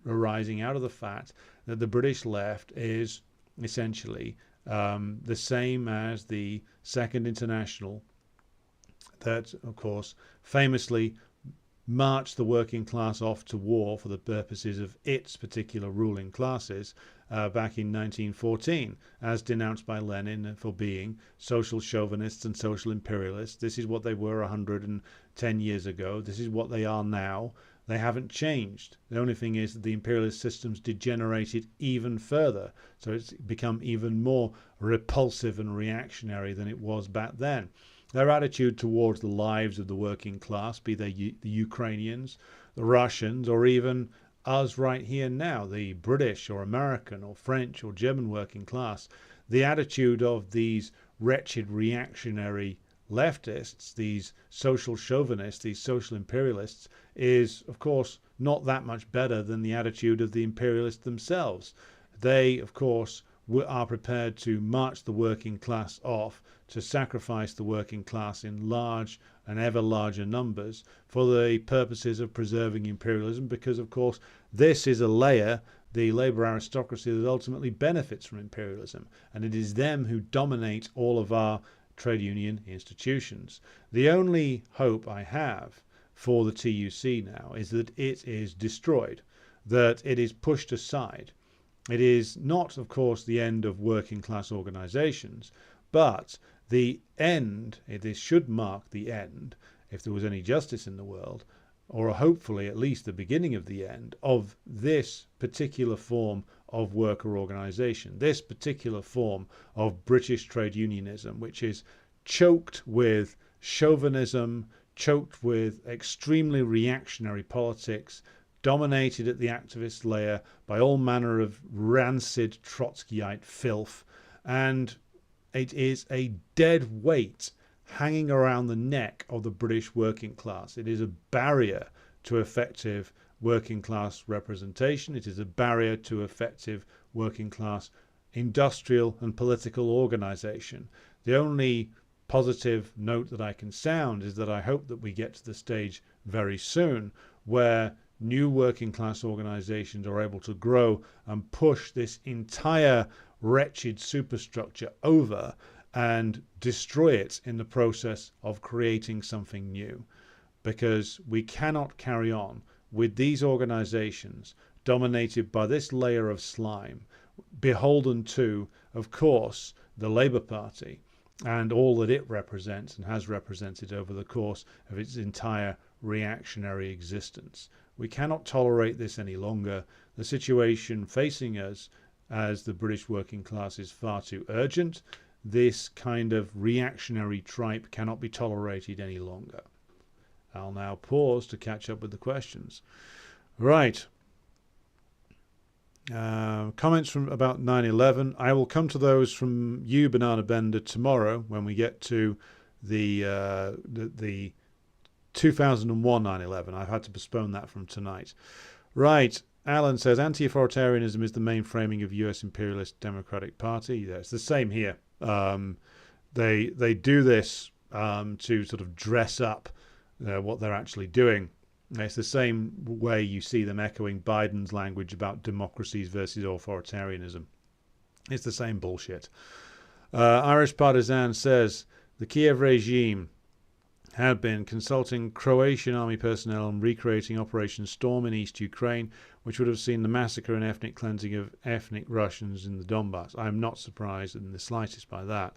arising out of the fact that the British left is essentially the same as the Second International that, of course, famously marched the working class off to war for the purposes of its particular ruling classes back in 1914, as denounced by Lenin for being social chauvinists and social imperialists. This is what they were 110 years ago. This is what they are now. They haven't changed. The only thing is that the imperialist system's degenerated even further. So it's become even more repulsive and reactionary than it was back then. Their attitude towards the lives of the working class, be they the Ukrainians, the Russians, or even us right here now, the British or American or French or German working class, the attitude of these wretched reactionary leftists, these social chauvinists, these social imperialists, is, of course, not that much better than the attitude of the imperialists themselves. They, of course, are prepared to march the working class off, to sacrifice the working class in large and ever larger numbers for the purposes of preserving imperialism, because, of course, this is a layer, the labour aristocracy, that ultimately benefits from imperialism, and it is them who dominate all of our trade union institutions. The only hope I have for the TUC now is that it is destroyed, that it is pushed aside. It is not, of course, the end of working class organisations, but the end, it should mark the end, if there was any justice in the world, or hopefully at least the beginning of the end, of this particular form of worker organisation, this particular form of British trade unionism, which is choked with chauvinism, choked with extremely reactionary politics, dominated at the activist layer by all manner of rancid Trotskyite filth, and it is a dead weight hanging around the neck of the British working class. It is a barrier to effective working class representation. It is a barrier to effective working class industrial and political organisation. The only positive note that I can sound is that I hope that we get to the stage very soon where new working class organisations are able to grow and push this entire wretched superstructure over and destroy it in the process of creating something new. Because we cannot carry on with these organisations dominated by this layer of slime, beholden to, of course, the Labour Party and all that it represents and has represented over the course of its entire reactionary existence. We cannot tolerate this any longer. The situation facing us as the British working class is far too urgent. This kind of reactionary tripe cannot be tolerated any longer. I'll now pause to catch up with the questions. Right. Comments from about 9/11. I will come to those from you, Banana Bender, tomorrow when we get to the 2001 9/11. I've had to postpone that from tonight. Right. Alan says anti-authoritarianism is the main framing of US imperialist Democratic Party. Yeah, it's the same here. They do this to sort of dress up what they're actually doing. It's the same way you see them echoing Biden's language about democracies versus authoritarianism. It's the same bullshit. Irish Partisan says the Kiev regime had been consulting Croatian army personnel on recreating Operation Storm in East Ukraine, which would have seen the massacre and ethnic cleansing of ethnic Russians in the Donbass. I am not surprised in the slightest by that.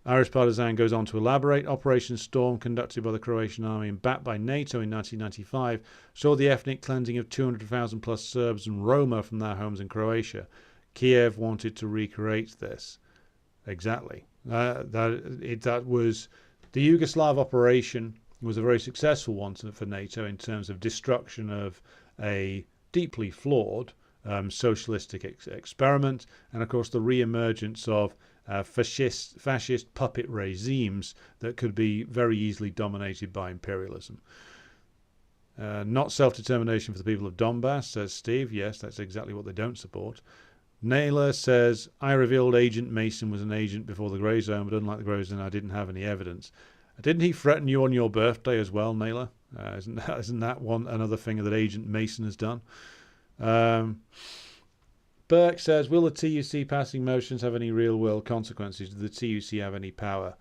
Irish Partisan goes on to elaborate. Operation Storm, conducted by the Croatian army and backed by NATO in 1995, saw the ethnic cleansing of 200,000 plus Serbs and Roma from their homes in Croatia. Kiev wanted to recreate this. Exactly. That was the Yugoslav operation was a very successful one for NATO in terms of destruction of a deeply flawed socialistic experiment, and of course the re-emergence of fascist puppet regimes that could be very easily dominated by imperialism. Not self-determination for the people of Donbass, says Steve. Yes, that's exactly what they don't support. Naylor says, I revealed Agent Mason was an agent before the Grey Zone, but unlike the Grey Zone, I didn't have any evidence. Didn't he threaten you on your birthday as well, Naylor? Isn't that another thing that Agent Mason has done? Burke says, will the TUC passing motions have any real-world consequences? Do the TUC have any power?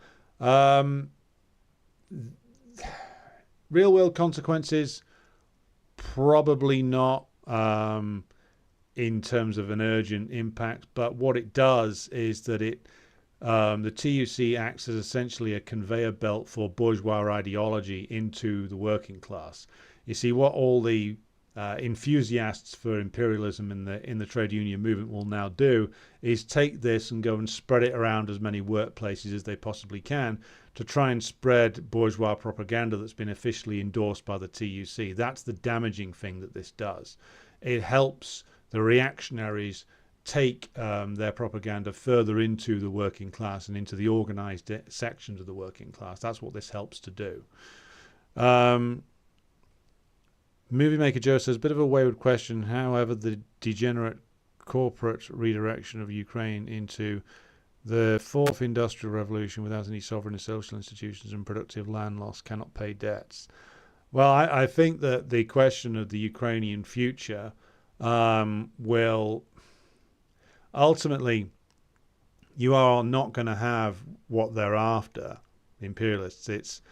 Real-world consequences? Probably not in terms of an urgent impact. But what it does is that the TUC acts as essentially a conveyor belt for bourgeois ideology into the working class. You see, what all the enthusiasts for imperialism in the trade union movement will now do is take this and go and spread it around as many workplaces as they possibly can to try and spread bourgeois propaganda that's been officially endorsed by the TUC. That's the damaging thing that this does. It helps the reactionaries take their propaganda further into the working class and into the organized sections of the working class. That's what this helps to do. Movie Maker Joe says, bit of a wayward question. However, the degenerate corporate redirection of Ukraine into the fourth industrial revolution without any sovereign social institutions and productive land loss cannot pay debts. Well, I think that the question of the Ukrainian future will ultimately, you are not going to have what they're after, imperialists.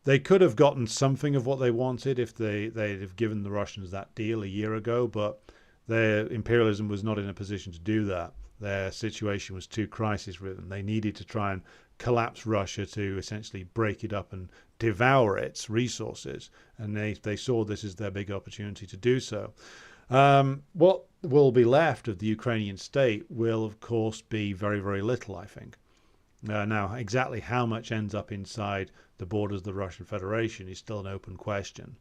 They could have gotten something of what they wanted if they'd have given the Russians that deal a year ago, but their imperialism was not in a position to do that. Their situation was too crisis-ridden. They needed to try and collapse Russia to essentially break it up and devour its resources, and they saw this as their big opportunity to do so. What will be left of the Ukrainian state will, of course, be very, very little, I think. Now, exactly how much ends up inside the borders of the Russian Federation is still an open question.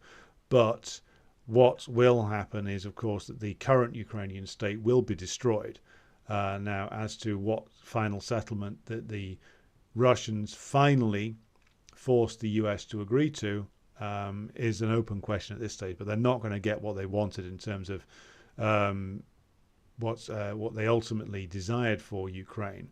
But what will happen is, of course, that the current Ukrainian state will be destroyed. Now, as to what final settlement that the Russians finally forced the US to agree to is an open question at this stage. But they're not going to get what they wanted in terms of what they ultimately desired for Ukraine.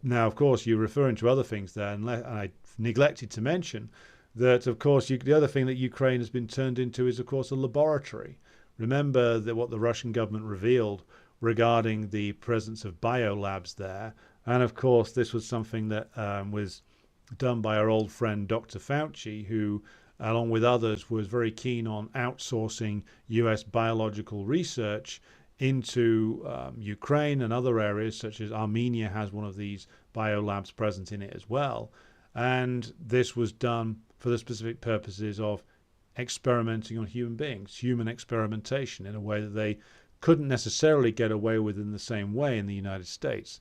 Now, of course, you're referring to other things there, and I neglected to mention that, of course, the other thing that Ukraine has been turned into is, of course, a laboratory. Remember that what the Russian government revealed regarding the presence of biolabs there, and of course, this was something that was done by our old friend Dr. Fauci, who, along with others, was very keen on outsourcing US biological research into Ukraine and other areas, such as Armenia has one of these biolabs present in it as well. And this was done for the specific purposes of experimenting on human beings, human experimentation, in a way that they couldn't necessarily get away with in the same way in the United States.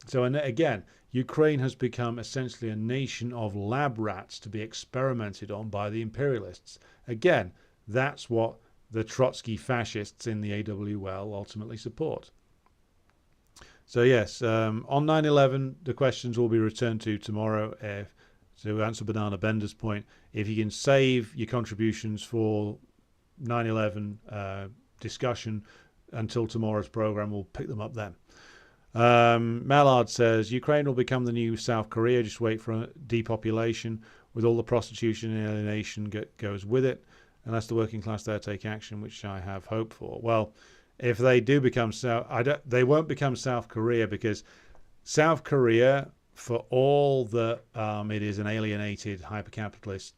So, and again, Ukraine has become essentially a nation of lab rats to be experimented on by the imperialists. Again, that's what the Trotsky fascists in the AWL ultimately support. So yes, on 9/11, the questions will be returned to tomorrow. To answer Banana Bender's point, if you can save your contributions for 9/11 discussion until tomorrow's program, we'll pick them up then. Mallard says, Ukraine will become the new South Korea. Just wait for a depopulation with all the prostitution and alienation goes with it. Unless the working class there take action, which I have hope for. Well, if they do become they won't become South Korea, because South Korea, for all that it is an alienated, hyper-capitalist,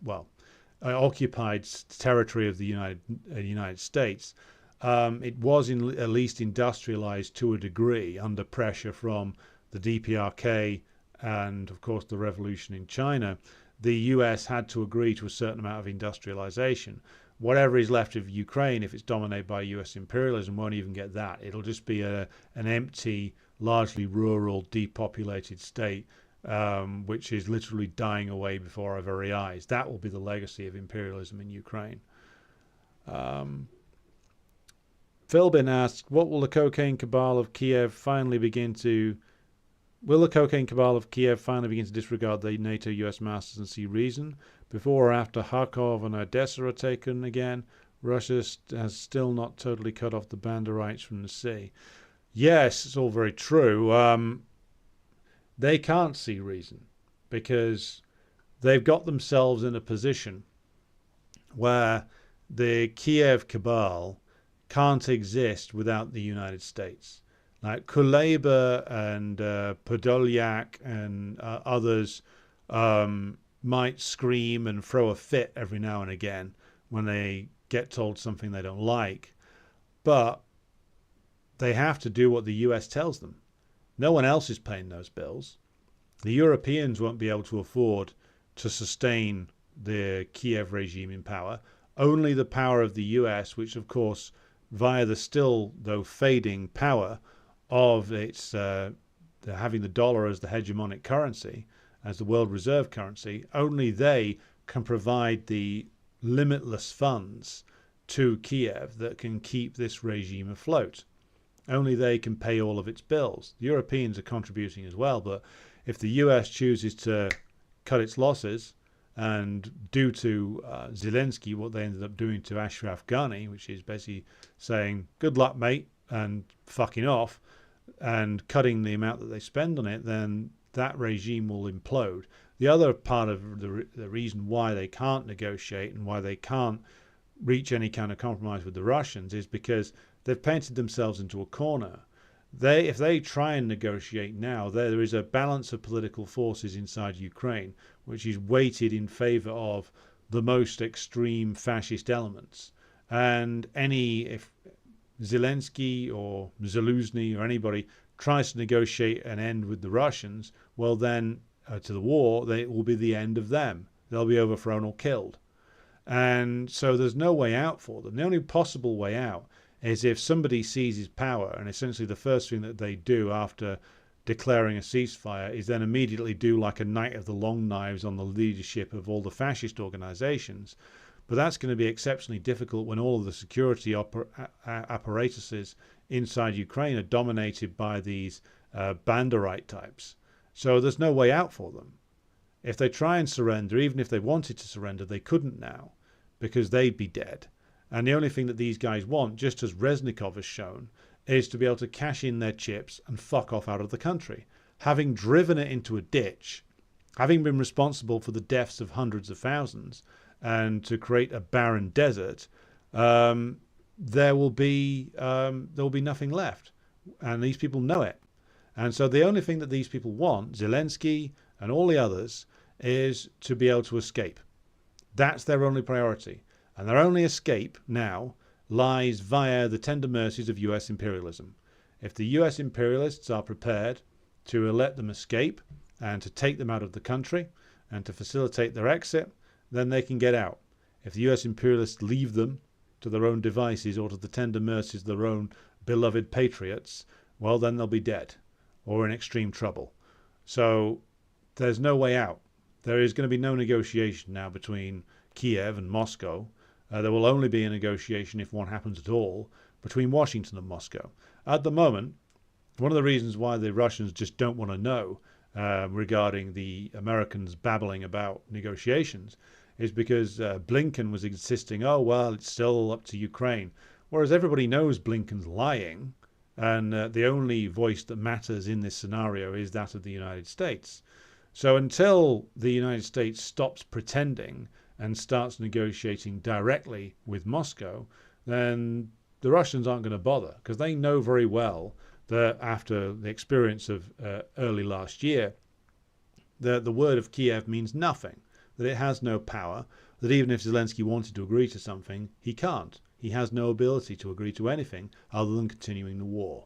occupied territory of the United States, it was at least industrialized to a degree under pressure from the DPRK and, of course, the revolution in China, the US had to agree to a certain amount of industrialization. Whatever is left of Ukraine, if it's dominated by US imperialism, won't even get that. It'll just be an empty, largely rural, depopulated state, which is literally dying away before our very eyes. That will be the legacy of imperialism in Ukraine. Philbin asked, will the cocaine cabal of Kiev finally begin to disregard the NATO-US masters and see reason? Before or after Kharkov and Odessa are taken again, Russia has still not totally cut off the Banderites from the sea. Yes, it's all very true. They can't see reason because they've got themselves in a position where the Kiev cabal can't exist without the United States. Like Kuleba and Podolyak and others might scream and throw a fit every now and again when they get told something they don't like, but they have to do what the US tells them. No one else is paying those bills. The Europeans won't be able to afford to sustain the Kiev regime in power. Only the power of the US, which of course via the still though fading power of its having the dollar as the hegemonic currency, as the world reserve currency, only they can provide the limitless funds to Kiev that can keep this regime afloat. Only they can pay all of its bills. The Europeans are contributing as well, but if the US chooses to cut its losses and do to Zelensky what they ended up doing to Ashraf Ghani, which is basically saying, good luck, mate, and fucking off, and cutting the amount that they spend on it, then that regime will implode. The other part of the reason why they can't negotiate and why they can't reach any kind of compromise with the Russians is because they've painted themselves into a corner. If they try and negotiate now, there is a balance of political forces inside Ukraine which is weighted in favor of the most extreme fascist elements. And if Zelensky or Zaluzny or anybody tries to negotiate an end with the Russians, well then to the war, it will be the end of them. They'll be overthrown or killed. And so there's no way out for them. The only possible way out is if somebody seizes power, and essentially the first thing that they do after declaring a ceasefire is then immediately do like a Night of the Long Knives on the leadership of all the fascist organizations. But that's going to be exceptionally difficult when all of the security apparatuses inside Ukraine are dominated by these Banderite types. So there's no way out for them. If they try and surrender, even if they wanted to surrender, they couldn't now because they'd be dead. And the only thing that these guys want, just as Reznikov has shown, is to be able to cash in their chips and fuck off out of the country. Having driven it into a ditch, having been responsible for the deaths of hundreds of thousands, and to create a barren desert, there will be nothing left. And these people know it. And so the only thing that these people want, Zelensky and all the others, is to be able to escape. That's their only priority. And their only escape now lies via the tender mercies of US imperialism. If the US imperialists are prepared to let them escape and to take them out of the country and to facilitate their exit, then they can get out. If the US imperialists leave them to their own devices or to the tender mercies of their own beloved patriots, well, then they'll be dead or in extreme trouble. So there's no way out. There is going to be no negotiation now between Kiev and Moscow. There will only be a negotiation, if one happens at all, between Washington and Moscow. At the moment, one of the reasons why the Russians just don't want to know regarding the Americans babbling about negotiations is because Blinken was insisting, oh, well, it's still up to Ukraine. Whereas everybody knows Blinken's lying, and the only voice that matters in this scenario is that of the United States. So until the United States stops pretending and starts negotiating directly with Moscow, then the Russians aren't going to bother, because they know very well that after the experience of early last year, that the word of Kiev means nothing, that it has no power, that even if Zelensky wanted to agree to something, he can't. He has no ability to agree to anything other than continuing the war.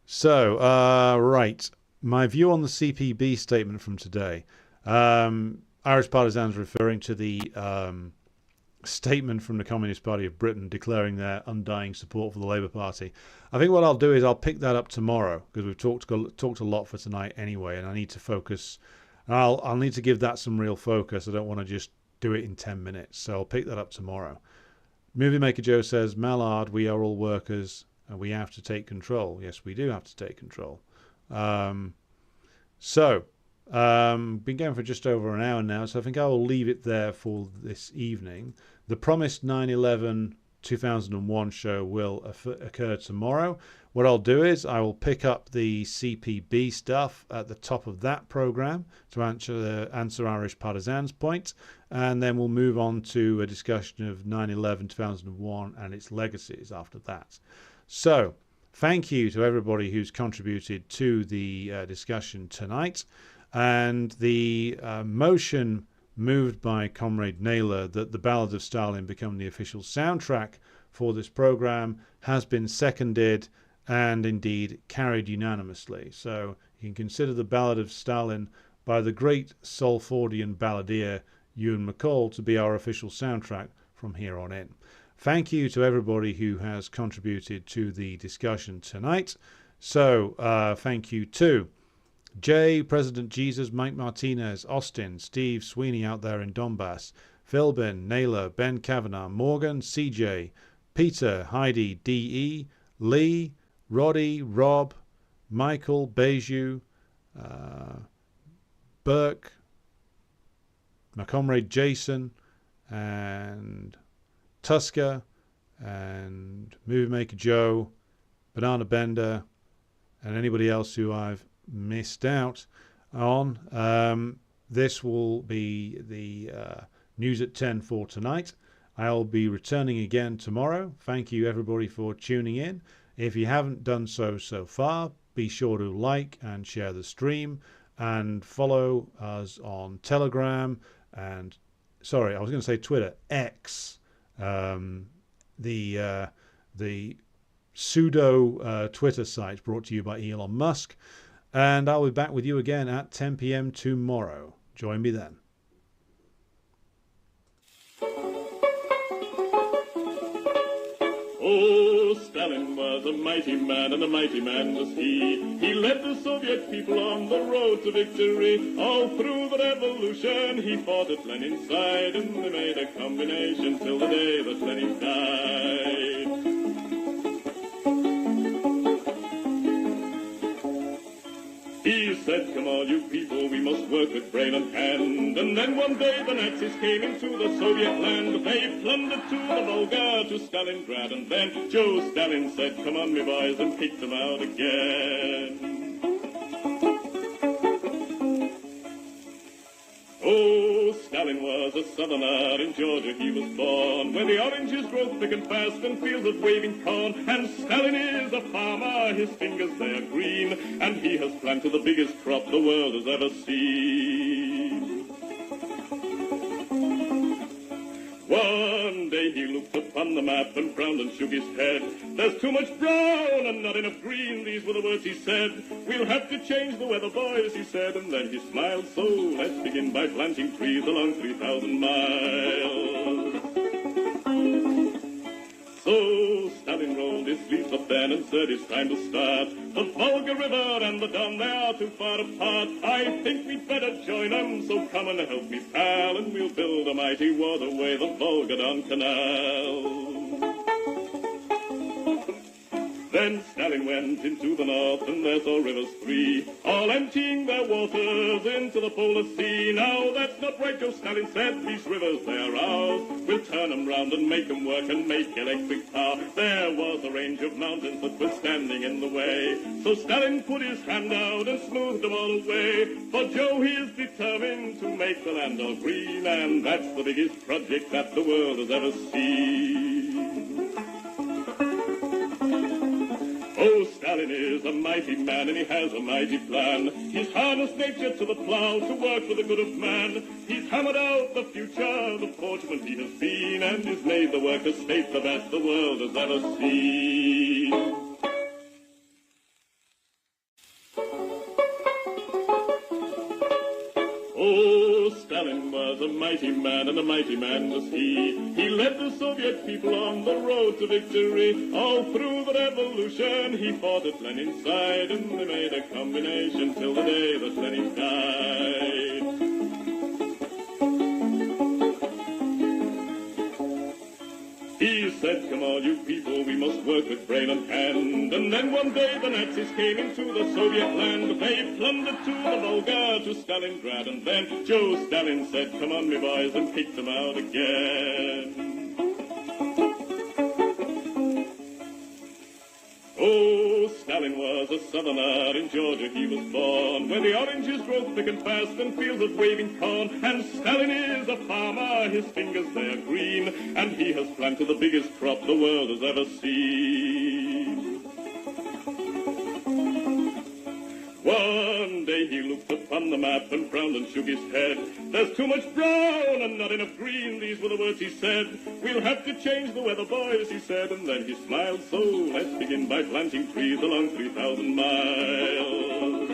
So, right. My view on the CPB statement from today. Irish Partisans referring to the statement from the Communist Party of Britain declaring their undying support for the Labour Party. I think what I'll do is I'll pick that up tomorrow because we've talked a lot for tonight anyway, and I need to focus. I'll need to give that some real focus. I don't want to just do it in 10 minutes, so I'll pick that up tomorrow. Movie Maker Joe says, Mallard, we are all workers and we have to take control. Yes, we do have to take control. Been going for just over an hour now, so I think I will leave it there for this evening. The promised 9/11 2001 show will occur tomorrow. What I'll do is I will pick up the CPB stuff at the top of that program to answer Irish Partisans' point, and then we'll move on to a discussion of 9/11 2001 and its legacies after that. So, thank you to everybody who's contributed to the discussion tonight. And the motion moved by Comrade Naylor that the Ballad of Stalin become the official soundtrack for this program has been seconded and indeed carried unanimously. So you can consider the Ballad of Stalin by the great Salfordian balladeer Ewan MacColl to be our official soundtrack from here on in. Thank you to everybody who has contributed to the discussion tonight. So thank you to Jay, President Jesus, Mike Martinez, Austin, Steve Sweeney out there in Donbass, Philbin, Naylor, Ben Kavanagh, Morgan, CJ, Peter, Heidi, DE, Lee, Roddy, Rob, Michael, Beju, Burke, my comrade Jason, and Tusker, and Movie Maker Joe, Banana Bender, and anybody else who I've missed out on. This will be the news at 10 for tonight. I'll be returning again tomorrow. Thank you everybody for tuning in. If you haven't done so far, be sure to like and share the stream and follow us on Telegram and I was going to say Twitter, X, the pseudo Twitter site brought to you by Elon Musk. And I'll be back with you again at 10 p.m. tomorrow. Join me then. Oh, Stalin was a mighty man, and a mighty man was he. He led the Soviet people on the road to victory. All through the revolution, he fought at Lenin's side, and they made a combination till the day that Lenin died. He said, come on, you people, we must work with brain and hand. And then one day the Nazis came into the Soviet land. They plundered to the Volga, to Stalingrad. And then Joe Stalin said, come on, me boys, and kick them out again. Oh, Stalin was a southerner, in Georgia he was born, where the oranges grow thick and fast and fields of waving corn. And Stalin is a farmer, his fingers they are green, and he has planted the biggest crop the world has ever seen. One day he looked upon the map and frowned and shook his head. There's too much brown and not enough green, these were the words he said. We'll have to change the weather, boys, he said, and then he smiled. So let's begin by planting trees along 3,000 miles. So Stalin rolled his sleeves up then and said it's time to start. The Volga River and the Don, they are too far apart. I think we'd better join them, so come and help me, pal, and we'll build a mighty waterway, the Volga-Don Canal. Then Stalin went into the north, and there saw rivers three, all emptying their waters into the polar sea. Now that's not right, Joe Stalin said, these rivers, they are ours. We'll turn them round and make them work and make electric power. There was a range of mountains that were standing in the way, so Stalin put his hand out and smoothed them all away. For Joe, he is determined to make the land all green, and that's the biggest project that the world has ever seen. Oh, Stalin is a mighty man, and he has a mighty plan. He's harnessed nature to the plow to work for the good of man. He's hammered out the future, the fortunate he has been, and he's made the worker state the best the world has ever seen. a mighty man, and a mighty man was he. He led the Soviet people on the road to victory. All through the revolution, he fought at Lenin's side, and they made a combination till the day that Lenin died. He said, come on, you people, we must work with brain and hand. And then one day the Nazis came into the Soviet land. They plundered to the Volga, to Stalingrad. And then Joe Stalin said, come on, me boys, and kicked them out again. Oh, Stalin was a southerner, in Georgia he was born, where the oranges grow thick and fast and fields of waving corn. And Stalin is a farmer, his fingers they are green, and he has planted the biggest crop the world has ever seen. One day he looked upon the map and frowned and shook his head. There's too much brown and not enough green, these were the words he said. We'll have to change the weather, boys, he said, and then he smiled. So let's begin by planting trees along 3,000 miles.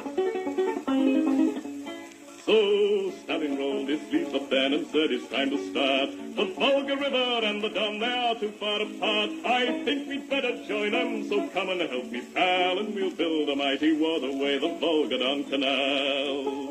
So Stalin rolled his sleeves up then and said it's time to start. The Volga River and the Don, they are too far apart. I think we'd better join them, so come and help me, pal, and we'll build a mighty waterway, the Volga-Don Canal.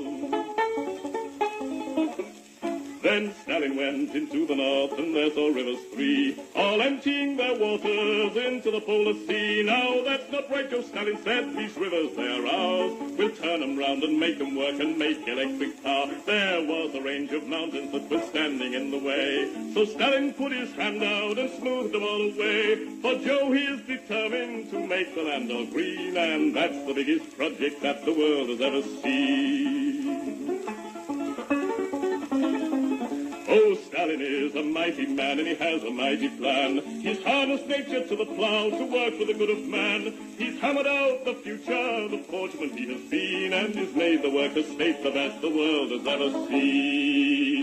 Then Stalin went into the north, and there saw rivers three, all emptying their waters into the polar sea. Now that's not right, Joe Stalin said, these rivers, they are ours. We'll turn them round and make them work and make electric power. There was a range of mountains that were standing in the way, so Stalin put his hand out and smoothed them all away. For Joe, he is determined to make the land all green, and that's the biggest project that the world has ever seen. Oh, Stalin is a mighty man, and he has a mighty plan. He's harnessed nature to the plow to work for the good of man. He's hammered out the future, the forgeman he has been, and he's made the worker state the best the world has ever seen.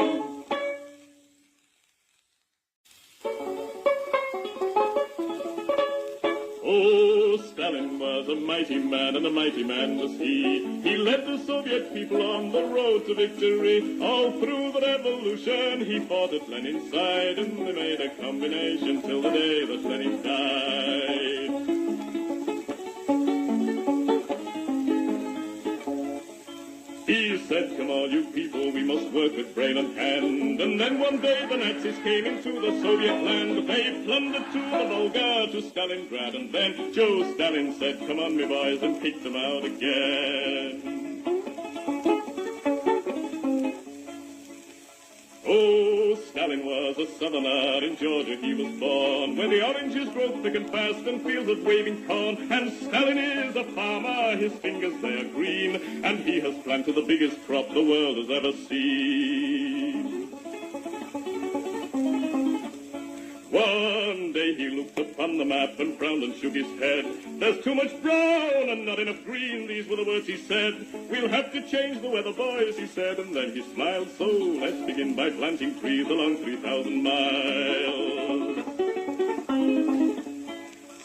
Oh, Stalin was a mighty man, and a mighty man was he. He led the Soviet people on the road to victory. All through the revolution, he fought at Lenin's side, and they made a combination till the day that Lenin died. He said, come on, you people, we must work with brain and hand. And then one day the Nazis came into the Soviet land. They plundered to the Volga, to Stalingrad. And then Joe Stalin said, come on, me boys, and kicked them out again. Oh, Stalin was a southerner, in Georgia he was born, where the oranges grow thick and fast and fields of waving corn. And Stalin is a farmer, his fingers they are green, and he has planted the biggest crop the world has ever seen. One day he looked upon the map and frowned and shook his head. There's too much brown and not enough green, these were the words he said. We'll have to change the weather, boys, he said, and then he smiled. So let's begin by planting trees along 3,000 miles.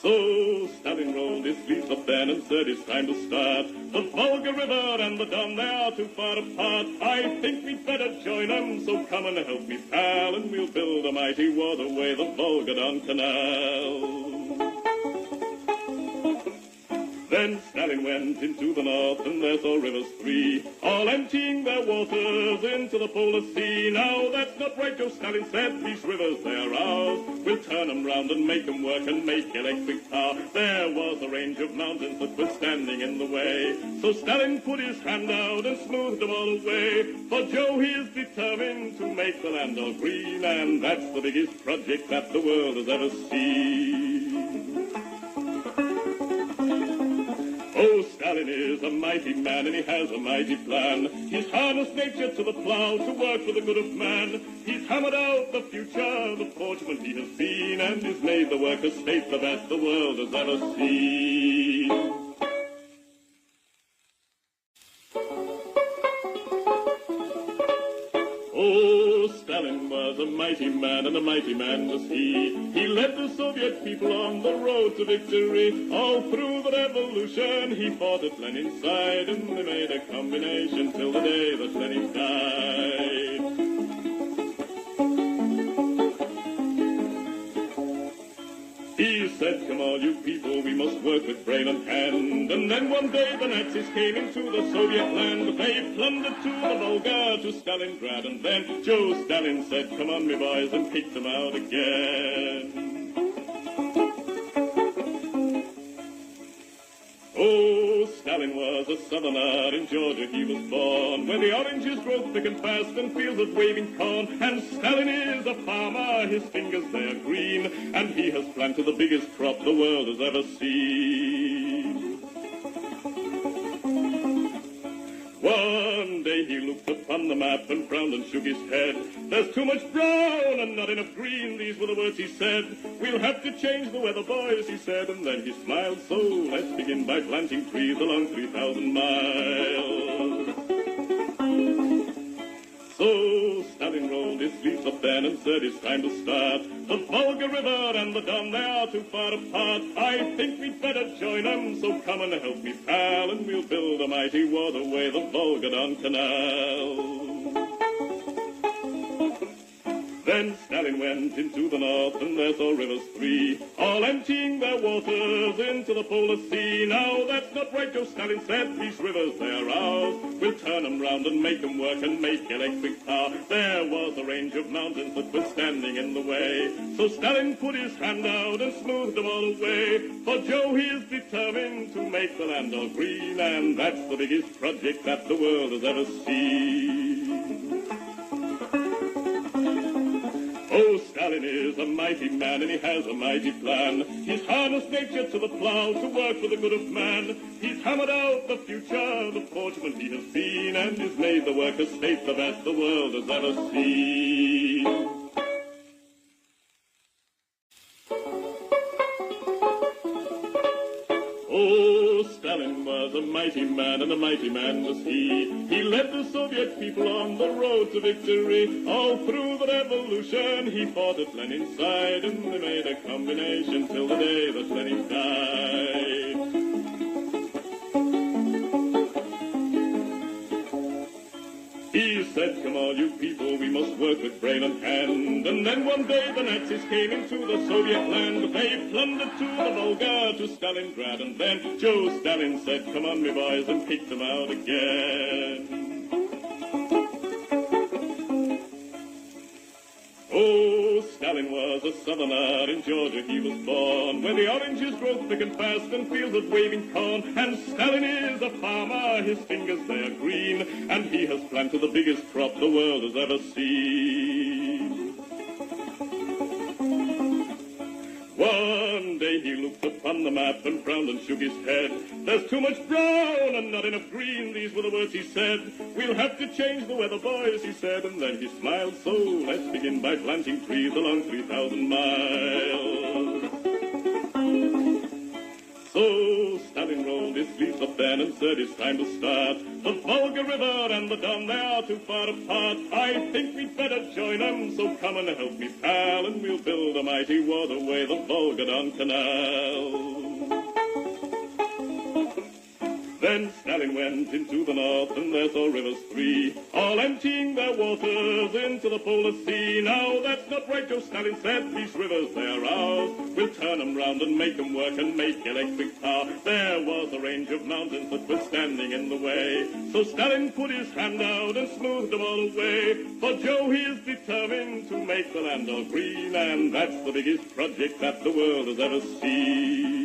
So Stalin rolled his sleeves up then and said it's time to start. The Volga River and the Don, they are too far apart. I think we'd better join them, so come and help me, pal, and we'll build a mighty waterway, the Volga-Don Canal. Then Stalin went into the north, and there saw rivers three, all emptying their waters into the polar sea. Now that's not right, Joe Stalin said, these rivers, they are ours. We'll turn them round and make them work and make electric power. There was a range of mountains that were standing in the way, so Stalin put his hand out and smoothed them all away. For Joe, he is determined to make the land all green, and that's the biggest project that the world has ever seen. Oh, Stalin is a mighty man, and he has a mighty plan. He's harnessed nature to the plow to work for the good of man. He's hammered out the future, the forgeman he has been, and he's made the worker state the best the world has ever seen. Oh, Stalin was a mighty man, and a mighty man was he. He led the Soviet people on the road to victory. All through the revolution, he fought at Lenin's side, and they made a combination till the day that Lenin died. He said, come all you people, we must work with brain and hand. And then one day the Nazis came into the Soviet land. They plundered to the Volga, to Stalingrad. And then Joe Stalin said, come on, me boys, and kicked them out again. Oh, Stalin was a southerner, in Georgia he was born, where the oranges grow thick and fast and fields of waving corn. And Stalin is a farmer, his fingers they are green, and he has planted the biggest crop the world has ever seen. One day he looked upon the map and frowned and shook his head. There's too much brown and not enough green, these were the words he said. We'll have to change the weather, boys, he said, and then he smiled. So let's begin by planting trees along 3,000 miles. So Stalin rolled his sleeves up then and said it's time to start. The Volga River and the Don, they are too far apart. I think we'd better join them, so come and help me, pal, and we'll build a mighty waterway, the Volga-Don Canal. Then Stalin went into the north, and there saw rivers three, all emptying their waters into the polar sea. Now that's not right, Joe Stalin said, these rivers, they are ours. We'll turn them round and make them work and make electric power. There was a range of mountains that were standing in the way, so Stalin put his hand out and smoothed them all away. For Joe, he is determined to make the land all green, and that's the biggest project that the world has ever seen. Oh, Stalin is a mighty man, and he has a mighty plan. He's harnessed nature to the plow to work for the good of man. He's hammered out the future, the fortunate he has been, and he's made the worker state the best the world has ever seen. Oh, Stalin was a mighty man, and a mighty man was he. He led the Soviet people on the road to victory. All through the revolution, he fought at Lenin's side, and they made a combination till the day that Lenin died. He said, come all you people, we must work with brain and hand. And then one day the Nazis came into the Soviet land. They plundered to the Volga, to Stalingrad. And then Joe Stalin said, come on, me boys, and kicked them out again. Oh, Stalin was a southerner, in Georgia he was born, where the oranges grow thick and fast and fields of waving corn. And Stalin is a farmer, his fingers they are green, and he has planted the biggest crop the world has ever seen. One day he looked upon the map and frowned and shook his head. There's too much brown and not enough green, these were the words he said. We'll have to change the weather, boys, he said, and then he smiled. So let's begin by planting trees along 3,000 miles. So Stalin rolled his sleeves up then and said it's time to start. The Volga River and the Don, they are too far apart. I think we'd better join them, so come and help me, pal, and we'll build a mighty waterway, the Volga-Don Canal. Then Stalin went into the north, and there saw rivers three, all emptying their waters into the polar sea. Now that's not right, Joe Stalin said, these rivers, they are ours. We'll turn them round and make them work and make electric power. There was a range of mountains that were standing in the way, so Stalin put his hand out and smoothed them all away. For Joe, he is determined to make the land all green, and that's the biggest project that the world has ever seen.